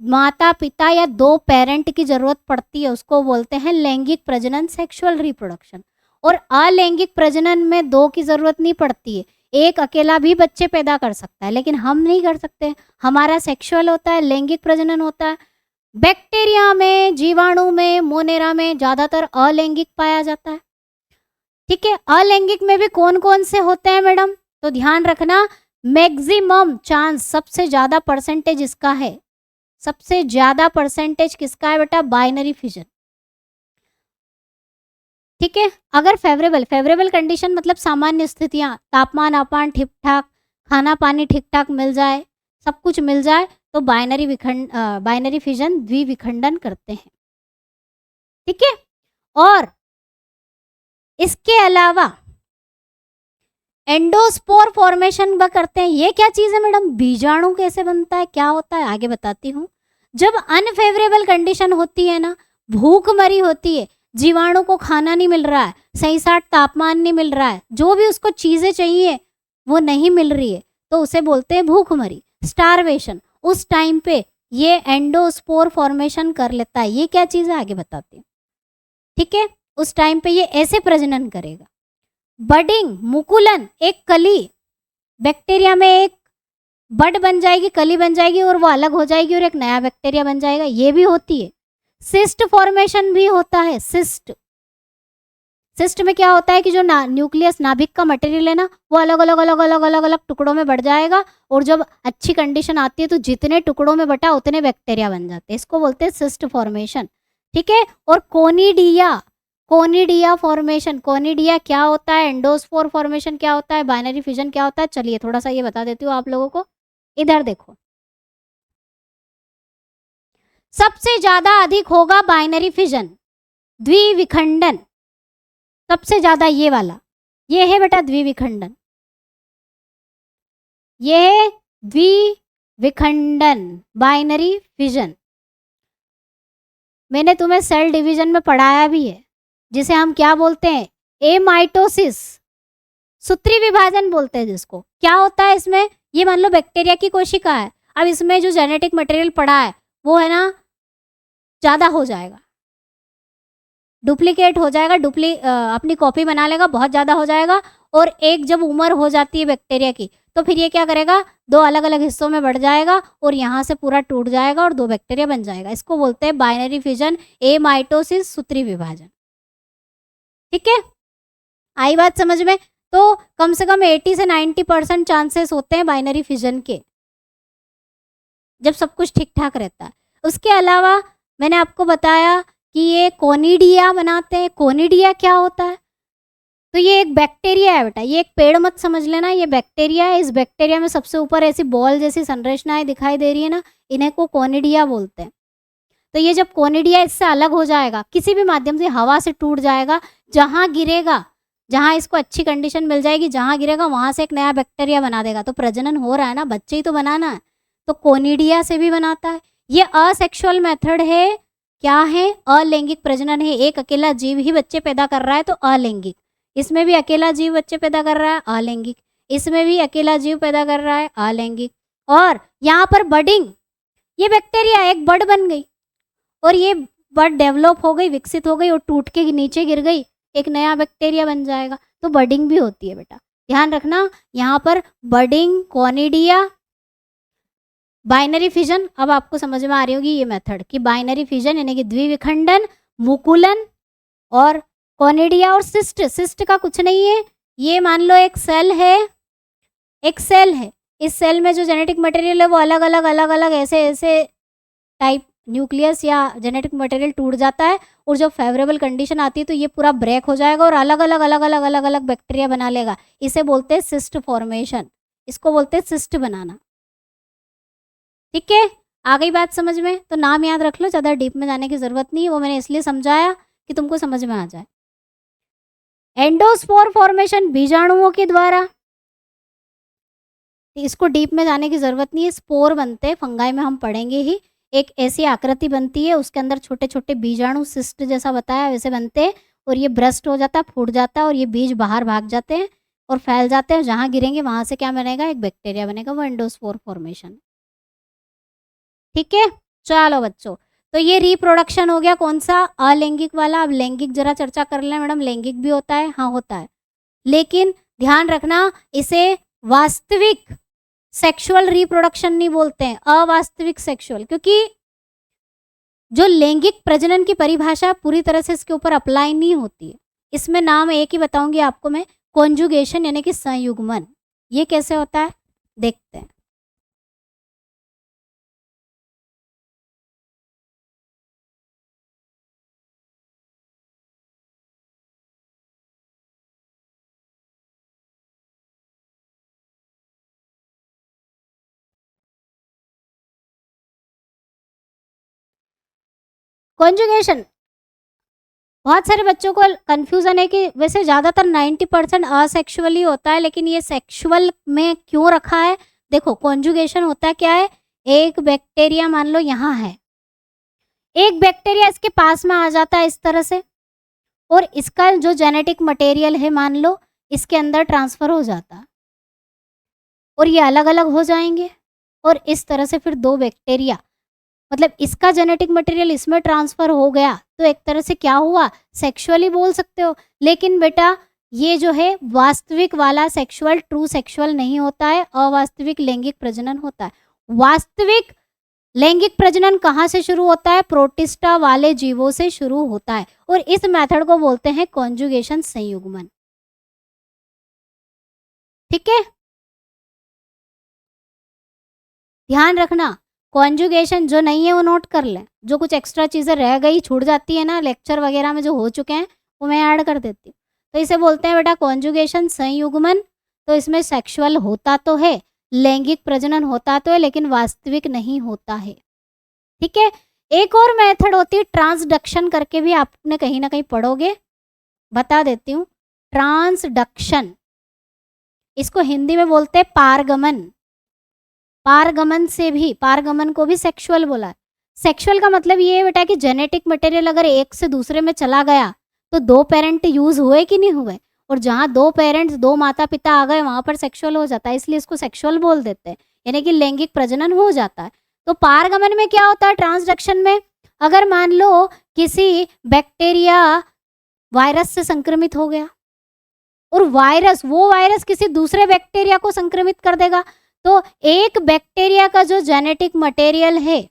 माता पिता या दो पेरेंट की जरूरत पड़ती है, उसको बोलते हैं लैंगिक प्रजनन, सेक्सुअल रिप्रोडक्शन। और अलैंगिक प्रजनन में दो की जरूरत नहीं पड़ती है, एक अकेला भी बच्चे पैदा कर सकता है, लेकिन हम नहीं कर सकते, हमारा सेक्सुअल होता है, लैंगिक प्रजनन होता है। बैक्टीरिया में, जीवाणु में, मोनेरा में ज़्यादातर अलैंगिक पाया जाता है। ठीक है, अलैंगिक में भी कौन कौन से होते हैं मैडम? तो ध्यान रखना, मैक्सिमम चांस, सबसे ज़्यादा परसेंटेज इसका है, सबसे ज़्यादा परसेंटेज किसका है बेटा? Binary fission. ठीक है, अगर फेवरेबल कंडीशन मतलब सामान्य स्थितियां, तापमान आपान ठीक ठाक, खाना पानी ठीक ठाक मिल जाए, सब कुछ मिल जाए, तो बाइनरी फिजन द्विविखंडन करते हैं। ठीक है, और इसके अलावा एंडोस्पोर फॉर्मेशन भी करते हैं। ये क्या चीज़ है मैडम? बीजाणु कैसे बनता है, क्या होता है, आगे बताती हूँ। जब अनफेवरेबल कंडीशन होती है ना, भूखमरी होती है, जीवाणु को खाना नहीं मिल रहा है, सही साथ तापमान नहीं मिल रहा है, जो भी उसको चीज़ें चाहिए वो नहीं मिल रही है, तो उसे बोलते हैं भूखमरी, स्टारवेशन। उस टाइम पे ये एंडोस्पोर फॉर्मेशन कर लेता है। ये क्या चीज़ है, आगे बताती हूँ। ठीक है, उस टाइम पे ये ऐसे प्रजनन करेगा। बडिंग, मुकुलन, एक कली, बैक्टीरिया में एक बड बन जाएगी, कली बन जाएगी और वो अलग हो जाएगी और एक नया बैक्टीरिया बन जाएगा, ये भी होती है। सिस्ट फॉर्मेशन भी होता है। सिस्ट में क्या होता है कि जो न्यूक्लियस, नाभिक का मटेरियल है ना, वो अलग अलग अलग अलग अलग अलग टुकड़ों में बढ़ जाएगा, और जब अच्छी कंडीशन आती है तो जितने टुकड़ों में बटा उतने बैक्टीरिया बन जाते हैं, इसको बोलते हैं सिस्ट फॉर्मेशन। ठीक है, और कोनिडिया फॉर्मेशन, कोनिडिया क्या होता है, एंडोस्पोर फॉर्मेशन क्या होता है, बाइनरी फिजन क्या होता है, चलिए थोड़ा सा ये बता देती हूँ आप लोगों को। इधर देखो, सबसे ज्यादा अधिक होगा बाइनरी फिजन, द्विविखंडन, सबसे ज्यादा ये वाला, ये है बेटा द्विविखंडन, ये है द्विविखंडन, बाइनरी फिजन। मैंने तुम्हें सेल डिवीजन में पढ़ाया भी है, जिसे हम क्या बोलते हैं, एमाइटोसिस, सूत्री विभाजन बोलते हैं जिसको। क्या होता है इसमें, ये मान लो बैक्टीरिया की कोशिका है, अब इसमें जो जेनेटिक मटेरियल पड़ा है वो है ना ज़्यादा हो जाएगा, डुप्लीकेट हो जाएगा, अपनी कॉपी बना लेगा, बहुत ज़्यादा हो जाएगा। और एक जब उम्र हो जाती है बैक्टीरिया की, तो फिर ये क्या करेगा, 2 अलग-अलग हिस्सों में बढ़ जाएगा और यहाँ से पूरा टूट जाएगा और 2 बैक्टीरिया बन जाएगा। इसको बोलते हैं बाइनरी फिजन, एमाइटोसिस, सूत्री विभाजन। ठीक है? आई बात समझ में? तो कम से कम 80 से 90% चांसेस होते हैं बाइनरी फिजन के, जब सब कुछ ठीक-ठाक रहता है। उसके अलावा मैंने आपको बताया कि ये कोनिडिया बनाते हैं। कोनिडिया क्या होता है? तो ये एक बैक्टीरिया है बेटा, ये एक पेड़ मत समझ लेना, ये बैक्टीरिया है। इस बैक्टीरिया में सबसे ऊपर ऐसी बॉल जैसी संरचनाएं दिखाई दे रही है ना, इन्हें को कोनिडिया बोलते हैं। तो ये जब कोनिडिया इससे अलग हो जाएगा, किसी भी माध्यम से हवा से टूट जाएगा, जहाँ गिरेगा, जहाँ इसको अच्छी कंडीशन मिल जाएगी, जहाँ गिरेगा वहाँ से एक नया बैक्टीरिया बना देगा। तो प्रजनन हो रहा है ना, बच्चे ही तो बनाना है, तो कोनिडिया से भी बनाता है। ये असेक्सुअल मेथड है। क्या है? अलैंगिक प्रजनन है। एक अकेला जीव ही बच्चे पैदा कर रहा है तो अलैंगिक। इसमें भी अकेला जीव बच्चे पैदा कर रहा है, अलैंगिक। इसमें भी अकेला जीव पैदा कर रहा है, अलैंगिक। और यहाँ पर बडिंग, ये बैक्टीरिया एक बड बन गई और ये बड डेवलप हो गई, विकसित हो गई और टूट के नीचे गिर गई, एक नया बैक्टीरिया बन जाएगा। तो बडिंग भी होती है बेटा, ध्यान रखना। यहाँ पर बडिंग, कोनिडिया, बाइनरी फिजन। अब आपको समझ में आ रही होगी ये मेथड कि बाइनरी फिजन यानी कि द्विविखंडन, मुकुलन और कोनिडिया और सिस्ट। सिस्ट का कुछ नहीं है, ये मान लो एक सेल है, एक सेल है। इस सेल में जो जेनेटिक मटेरियल है वो अलग अलग ऐसे ऐसे टाइप न्यूक्लियस या जेनेटिक मटेरियल टूट जाता है और जब फेवरेबल कंडीशन आती है तो ये पूरा ब्रेक हो जाएगा और अलग अलग बैक्टीरिया बना लेगा। इसे बोलते हैं सिस्ट फॉर्मेशन, इसको बोलते हैं सिस्ट बनाना। ठीक है, आ गई बात समझ में? तो नाम याद रख लो, ज़्यादा डीप में जाने की ज़रूरत नहीं है, वो मैंने इसलिए समझाया कि तुमको समझ में आ जाए। एंडोस्पोर फॉर्मेशन बीजाणुओं के द्वारा, इसको डीप में जाने की ज़रूरत नहीं है। स्पोर बनते हैं, फंगाई में हम पढ़ेंगे ही। एक ऐसी आकृति बनती है, उसके अंदर छोटे छोटे बीजाणु, सिस्ट जैसा बताया वैसे बनते हैं और ये ब्रस्ट हो जाता है, फूट जाता है और ये बीज बाहर भाग जाते हैं और फैल जाते हैं। जहाँ गिरेंगे वहाँ से क्या बनेगा, एक बैक्टीरिया बनेगा, वो एंडोस्पोर फॉर्मेशन। ठीक है, चलो बच्चों, तो ये रिप्रोडक्शन हो गया कौन सा, अलैंगिक वाला। अब लैंगिक जरा चर्चा कर लें। मैडम लैंगिक भी होता है? हाँ होता है, लेकिन ध्यान रखना इसे वास्तविक सेक्सुअल रिप्रोडक्शन नहीं बोलते हैं, अवास्तविक सेक्सुअल, क्योंकि जो लैंगिक प्रजनन की परिभाषा पूरी तरह से इसके ऊपर अप्लाई नहीं होती है। इसमें नाम एक ही बताऊंगी आपको मैं, कॉन्जुगेशन यानी कि संयुग्मन। ये कैसे होता है देखते हैं। कॉन्जुगेशन बहुत सारे बच्चों को कंफ्यूजन है कि वैसे ज़्यादातर 90% असेक्सुअली होता है, लेकिन ये सेक्सुअल में क्यों रखा है। देखो कॉन्जुगेशन होता क्या है, एक बैक्टीरिया मान लो यहाँ है, एक बैक्टीरिया इसके पास में आ जाता है इस तरह से और इसका जो जेनेटिक मटेरियल है मान लो इसके अंदर ट्रांसफ़र हो जाता है और ये अलग अलग हो जाएंगे और इस तरह से फिर 2 बैक्टीरिया, मतलब इसका जेनेटिक मटेरियल इसमें ट्रांसफ़र हो गया तो एक तरह से क्या हुआ, सेक्सुअली बोल सकते हो। लेकिन बेटा ये जो है वास्तविक वाला सेक्सुअल, ट्रू सेक्सुअल नहीं होता है, अवास्तविक लैंगिक प्रजनन होता है। वास्तविक लैंगिक प्रजनन कहाँ से शुरू होता है, प्रोटिस्टा वाले जीवों से शुरू होता है और इस मेथड को बोलते हैं कॉन्जुगेशन, संयुग्मन। ठीक है, ध्यान रखना कॉन्जुगेशन जो नहीं है वो नोट कर लें, जो कुछ एक्स्ट्रा चीज़ें रह गई छूट जाती है ना लेक्चर वगैरह में जो हो चुके हैं वो मैं ऐड कर देती हूँ। तो इसे बोलते हैं बेटा कॉन्जुगेशन, संयुग्मन। तो इसमें सेक्सुअल होता तो है, लैंगिक प्रजनन होता तो है, लेकिन वास्तविक नहीं होता है। ठीक है, एक और मेथड होती है ट्रांसडक्शन करके, भी आपने कहीं ना कहीं पढ़ोगे, बता देती हूँ। ट्रांसडक्शन, इसको हिंदी में बोलते हैं पारगमन। पारगमन से भी, पारगमन को भी सेक्सुअल बोला है। सेक्सुअल का मतलब ये है बेटा कि जेनेटिक मटेरियल अगर एक से दूसरे में चला गया तो 2 पेरेंट यूज हुए कि नहीं हुए, और जहाँ 2 पेरेंट्स, 2 माता पिता आ गए वहां पर सेक्सुअल हो जाता है, इसलिए इसको सेक्सुअल बोल देते हैं, यानी कि लैंगिक प्रजनन हो जाता है। तो पारगमन में क्या होता है, ट्रांसडक्शन में अगर मान लो किसी बैक्टीरिया वायरस से संक्रमित हो गया और वायरस, वो वायरस किसी दूसरे बैक्टीरिया को संक्रमित कर देगा। तो एक बैक्टीरिया का जो जेनेटिक मटेरियल है,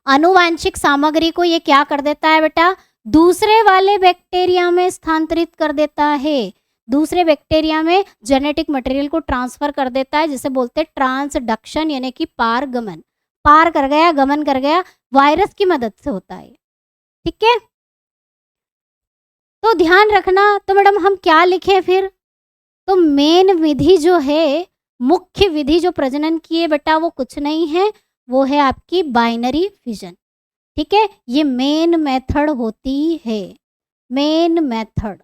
आनुवांशिक सामग्री को ये क्या कर देता है बेटा, दूसरे वाले बैक्टीरिया में स्थानांतरित कर देता है, दूसरे बैक्टीरिया में जेनेटिक मटेरियल को ट्रांसफर कर देता है, जिसे बोलते हैं ट्रांसडक्शन, यानी कि पारगमन। पार कर गया, गमन कर गया, वायरस की मदद से होता है। ठीक है, तो ध्यान रखना। तो मैडम हम क्या लिखें फिर, तो मेन विधि जो है, मुख्य विधि जो प्रजनन की है बेटा, वो कुछ नहीं है, वो है आपकी बाइनरी फिजन। ठीक है, ये मेन मेथड होती है, मेन मेथड।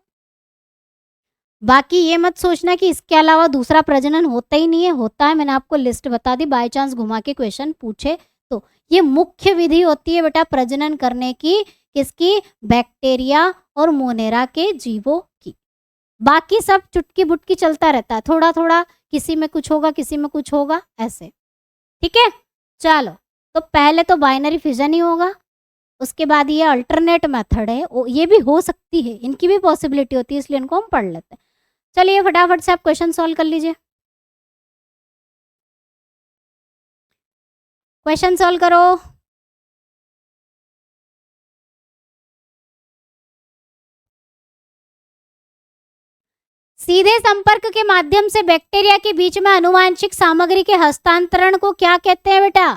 बाकी ये मत सोचना कि इसके अलावा दूसरा प्रजनन होता ही नहीं है, होता है, मैंने आपको लिस्ट बता दी, बाय चांस घुमा के क्वेश्चन पूछे तो। ये मुख्य विधि होती है बेटा प्रजनन करने की, किसकी, बैक्टीरिया और मोनेरा के जीवों की। बाकी सब चुटकी बुटकी चलता रहता है, थोड़ा थोड़ा, किसी में कुछ होगा, किसी में कुछ होगा, ऐसे। ठीक है, चलो, तो पहले तो बाइनरी फिजन ही होगा, उसके बाद ये अल्टरनेट मेथड है, ये भी हो सकती है, इनकी भी पॉसिबिलिटी होती है, इसलिए इनको हम पढ़ लेते हैं। चलिए फटाफट से आप क्वेश्चन सॉल्व कर लीजिए, क्वेश्चन सॉल्व करो। सीधे संपर्क के माध्यम से बैक्टीरिया के बीच में आनुवांशिक सामग्री के हस्तांतरण को क्या कहते हैं बेटा,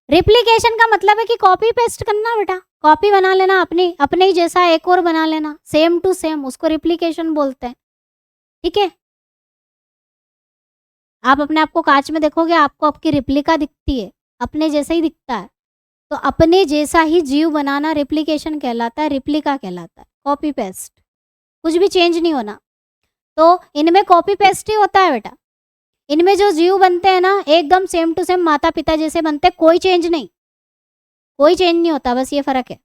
रिप्लिकेशन का मतलब है कि कॉपी पेस्ट करना बेटा, कॉपी बना लेना अपनी, अपने ही जैसा एक और बना लेना, सेम टू सेम, उसको रिप्लिकेशन बोलते हैं। ठीक है, आप अपने आप को कांच में देखोगे, आपको आपकी रिप्लिका दिखती है, अपने जैसा ही दिखता है, तो अपने जैसा ही जीव बनाना रिप्लिकेशन कहलाता है, रिप्लिका कहलाता है, कॉपी पेस्ट, कुछ भी चेंज नहीं होना। तो इनमें कॉपी पेस्ट ही होता है बेटा, इनमें जो जीव बनते हैं ना, एकदम सेम टू सेम माता पिता जैसे बनते हैं, कोई चेंज नहीं, कोई चेंज नहीं होता, बस ये फर्क है।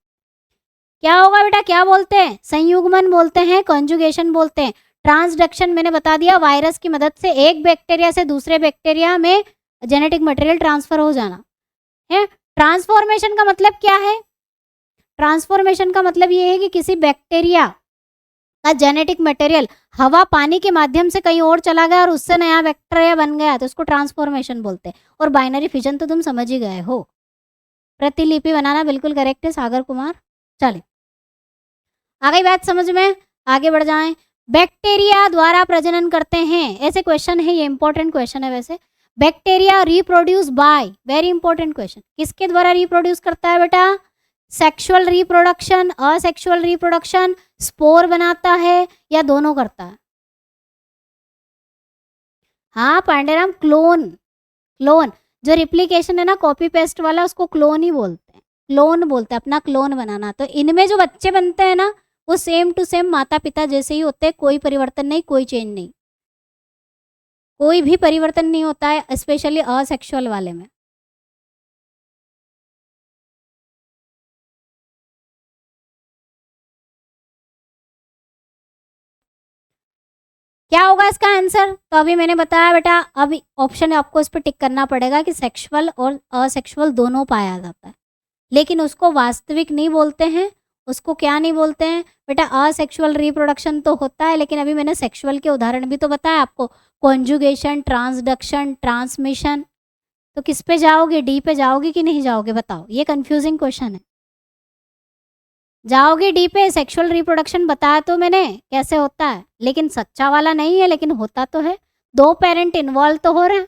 क्या होगा बेटा, क्या बोलते हैं, संयुग्मन बोलते हैं, कॉन्जुगेशन बोलते हैं। ट्रांसडक्शन मैंने बता दिया, वायरस की मदद से एक बैक्टीरिया से दूसरे बैक्टीरिया में जेनेटिक मटेरियल ट्रांसफर हो जाना है। ट्रांसफॉर्मेशन का मतलब क्या है, ट्रांसफॉर्मेशन का मतलब ये है कि किसी बैक्टीरिया का जेनेटिक मटेरियल हवा पानी के माध्यम से कहीं और चला गया और उससे नया बैक्टीरिया बन गया, तो उसको ट्रांसफॉर्मेशन बोलते हैं। और बाइनरी फिजन तो तुम समझ ही गए हो, प्रतिलिपि बनाना बिल्कुल करेक्ट है सागर कुमार। चलिए आ गई बात समझ में, आगे बढ़ जाएं। बैक्टीरिया द्वारा प्रजनन करते हैं, ऐसे क्वेश्चन है, ये इंपॉर्टेंट क्वेश्चन है वैसे। Bacteria reproduce by, very important question, किसके द्वारा रिप्रोड्यूस करता है बेटा, sexual reproduction, asexual reproduction, spore बनाता है, या दोनों करता है। हाँ पांडेराम, क्लोन, क्लोन, जो रिप्लिकेशन है ना कॉपी पेस्ट वाला, उसको क्लोन ही बोलते हैं, क्लोन बोलते हैं, अपना क्लोन बनाना। तो इनमें जो बच्चे बनते हैं ना, वो सेम टू सेम माता पिता जैसे ही होते हैं, कोई परिवर्तन नहीं, कोई चेंज नहीं, कोई भी परिवर्तन नहीं होता है, स्पेशली असेक्सुअल वाले में। क्या होगा इसका आंसर, तो अभी मैंने बताया बेटा, अभी ऑप्शन आपको इस पर टिक करना पड़ेगा कि सेक्सुअल और असेक्सुअल दोनों पाया जाता है, लेकिन उसको वास्तविक नहीं बोलते हैं, उसको क्या नहीं बोलते हैं बेटा, असेक्सुअल रिप्रोडक्शन तो होता है, लेकिन अभी मैंने सेक्सुअल के उदाहरण भी तो बताया आपको, कॉन्जुगेशन, ट्रांसडक्शन, ट्रांसमिशन। तो किस पे जाओगे, डी पे जाओगे कि नहीं जाओगे, बताओ, ये कंफ्यूजिंग क्वेश्चन है। जाओगे डी पे, सेक्सुअल रिप्रोडक्शन बताया तो मैंने कैसे होता है, लेकिन सच्चा वाला नहीं है, लेकिन होता तो है, दो पेरेंट इन्वॉल्व तो हो रहे हैं।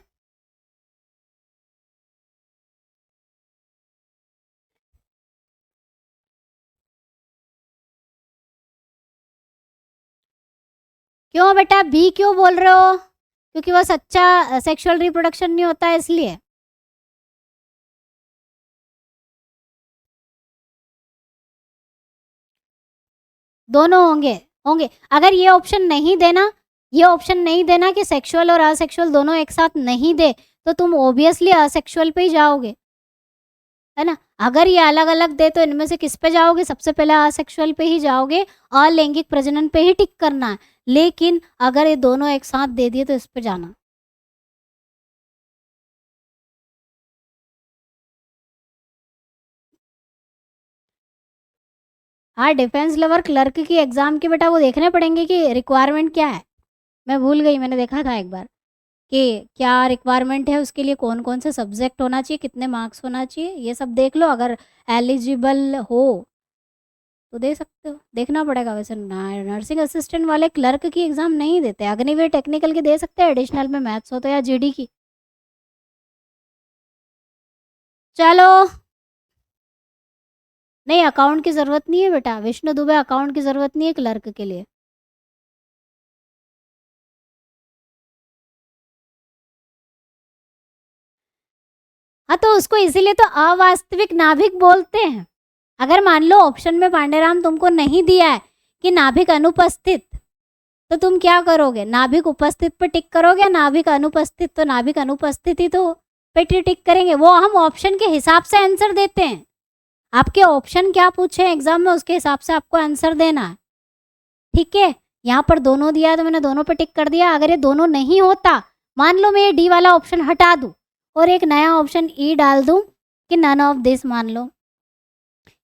क्यों बेटा, बी क्यों बोल रहे हो, क्योंकि वो सच्चा सेक्सुअल रिप्रोडक्शन नहीं होता है इसलिए। दोनों होंगे, होंगे। अगर ये ऑप्शन नहीं देना, ये ऑप्शन नहीं देना कि सेक्सुअल और असेक्सुअल दोनों एक साथ नहीं दे, तो तुम ऑब्वियसली असेक्सुअल पे ही जाओगे, है ना। अगर ये अलग अलग दे तो इनमें से किस पे जाओगे, सबसे पहले असेक्सुअल पे ही जाओगे, अलैंगिक प्रजनन पे ही टिक करना है। लेकिन अगर ये दोनों एक साथ दे दिए तो इस पे जाना। हाँ, डिफेंस लवर क्लर्क की एग्ज़ाम के बेटा वो देखने पड़ेंगे कि रिक्वायरमेंट क्या है। मैं भूल गई, मैंने देखा था एक बार कि क्या रिक्वायरमेंट है, उसके लिए कौन-कौन से सब्जेक्ट होना चाहिए, कितने मार्क्स होना चाहिए, ये सब देख लो। अगर एलिजिबल हो तो दे सकते हो, देखना पड़ेगा। वैसे नर्सिंग असिस्टेंट वाले क्लर्क की एग्ज़ाम नहीं देते, अग्निवीर टेक्निकल की दे सकते हैं एडिशनल में मैथ्स हो तो, या जीडी की। चलो, नहीं अकाउंट की ज़रूरत नहीं है बेटा, विष्णु दुबे अकाउंट की ज़रूरत नहीं है क्लर्क के लिए। हाँ, तो उसको इसीलिए तो अवास्तविक नाभिक बोलते हैं। अगर मान लो ऑप्शन में पांडेराम तुमको नहीं दिया है कि नाभिक अनुपस्थित, तो तुम क्या करोगे? नाभिक उपस्थित पे टिक करोगे या नाभिक अनुपस्थित? तो नाभिक अनुपस्थित ही तो पे टिक करेंगे। वो हम ऑप्शन के हिसाब से आंसर देते हैं। आपके ऑप्शन क्या पूछे एग्जाम में, उसके हिसाब से आपको आंसर देना है, ठीक है। यहाँ पर दोनों दिया है तो मैंने दोनों पे टिक कर दिया। अगर ये दोनों नहीं होता, मान लो मैं ये डी वाला ऑप्शन हटा दूं और एक नया ऑप्शन ई डाल दूं कि नन ऑफ दिस, मान लो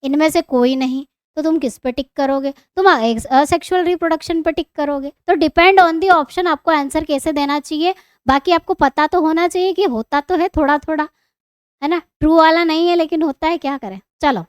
इनमें से कोई नहीं, तो तुम किस पे टिक करोगे? तुम असेक्सुअल रिप्रोडक्शन पे टिक करोगे। तो डिपेंड ऑन दी ऑप्शन आपको आंसर कैसे देना चाहिए। बाकी आपको पता तो होना चाहिए कि होता तो है थोड़ा थोड़ा, है ना। ट्रू वाला नहीं है लेकिन होता है, क्या करें। चलो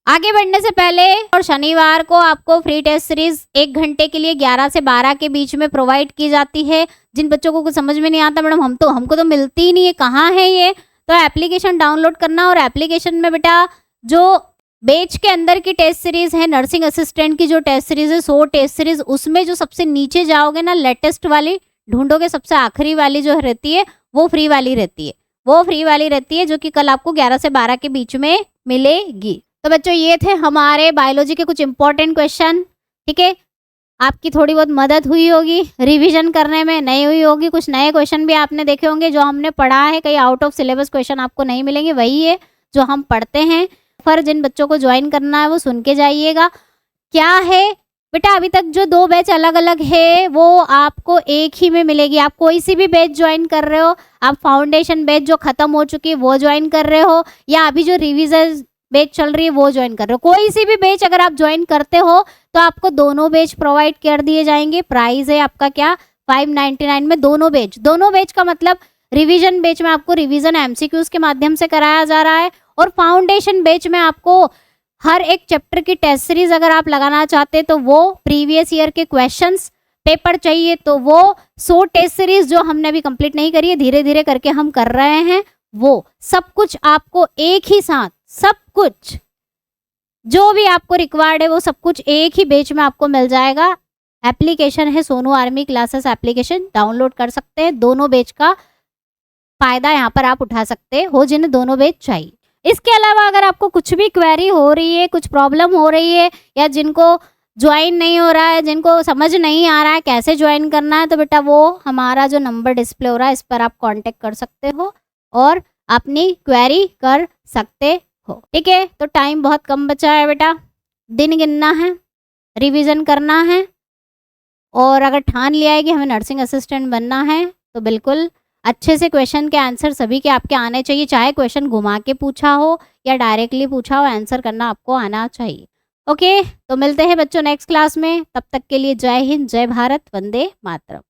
आगे बढ़ने से पहले, और शनिवार को आपको फ्री टेस्ट सीरीज 1 घंटे के लिए 11 से 12 के बीच में प्रोवाइड की जाती है। जिन बच्चों को कुछ समझ में नहीं आता, मैडम हमको तो मिलती ही नहीं है, कहाँ है ये, तो एप्लीकेशन डाउनलोड करना। और एप्लीकेशन में बेटा जो बैच के अंदर की टेस्ट सीरीज है, नर्सिंग असिस्टेंट की जो टेस्ट सीरीज है 100 टेस्ट सीरीज, उसमें जो सबसे नीचे जाओगे ना, लेटेस्ट वाली ढूंढोगे, सबसे आखिरी वाली जो रहती है वो फ्री वाली रहती है। वो फ्री वाली रहती है जो कि कल आपको 11 से 12 के बीच में मिलेगी। तो बच्चों ये थे हमारे बायोलॉजी के कुछ इंपॉर्टेंट क्वेश्चन, ठीक है। आपकी थोड़ी बहुत मदद हुई होगी रिवीजन करने में, नहीं हुई होगी, कुछ नए क्वेश्चन भी आपने देखे होंगे जो हमने पढ़ा है। कहीं आउट ऑफ सिलेबस क्वेश्चन आपको नहीं मिलेंगे, वही है जो हम पढ़ते हैं। पर जिन बच्चों को ज्वाइन करना है वो सुन के जाइएगा। क्या है बेटा, अभी तक जो 2 बैच अलग अलग है वो आपको एक ही में मिलेगी। आप कोई सी भी बैच ज्वाइन कर रहे हो, आप फाउंडेशन बैच जो खत्म हो चुकी है वो ज्वाइन कर रहे हो, या अभी जो रिविजन बैच चल रही है वो ज्वाइन कर रहे हो, कोई सी भी बैच अगर आप ज्वाइन करते हो तो आपको दोनों बैच प्रोवाइड कर दिए जाएंगे। प्राइस है आपका क्या, 599 में दोनों बैच। दोनों बैच का मतलब रिवीजन बैच में आपको रिवीजन एमसीक्यूज के माध्यम से कराया जा रहा है, और फाउंडेशन बैच में आपको हर एक चैप्टर की टेस्ट सीरीज अगर आप लगाना चाहते तो वो प्रीवियस ईयर के क्वेश्चंस पेपर चाहिए तो वो 100 टेस्ट सीरीज जो हमने अभी कंप्लीट नहीं करी है, धीरे धीरे करके हम कर रहे हैं, वो सब कुछ आपको एक ही साथ, सब कुछ जो भी आपको रिक्वायर्ड है वो सब कुछ एक ही बैच में आपको मिल जाएगा। एप्लीकेशन है Sonu army classes application, download कर सकते हैं। दोनों बैच का फायदा यहाँ पर आप उठा सकते हो जिन्हें दोनों बैच चाहिए। इसके अलावा अगर आपको कुछ भी क्वेरी हो रही है, कुछ प्रॉब्लम हो रही है, या जिनको ज्वाइन नहीं हो रहा है, जिनको समझ नहीं आ रहा है कैसे ज्वाइन करना है, तो बेटा वो हमारा जो नंबर डिस्प्ले हो रहा है इस पर आप कांटेक्ट कर सकते हो और अपनी क्वेरी कर सकते हो, ठीक है। तो टाइम बहुत कम बचा है बेटा, दिन गिनना है, रिवीजन करना है, और अगर ठान लिया है कि हमें नर्सिंग असिस्टेंट बनना है तो बिल्कुल अच्छे से क्वेश्चन के आंसर सभी के आपके आने चाहिए। चाहे क्वेश्चन घुमा के पूछा हो या डायरेक्टली पूछा हो, आंसर करना आपको आना चाहिए। ओके, तो मिलते हैं बच्चों नेक्स्ट क्लास में। तब तक के लिए जय हिंद, जय भारत, वंदे मातरम।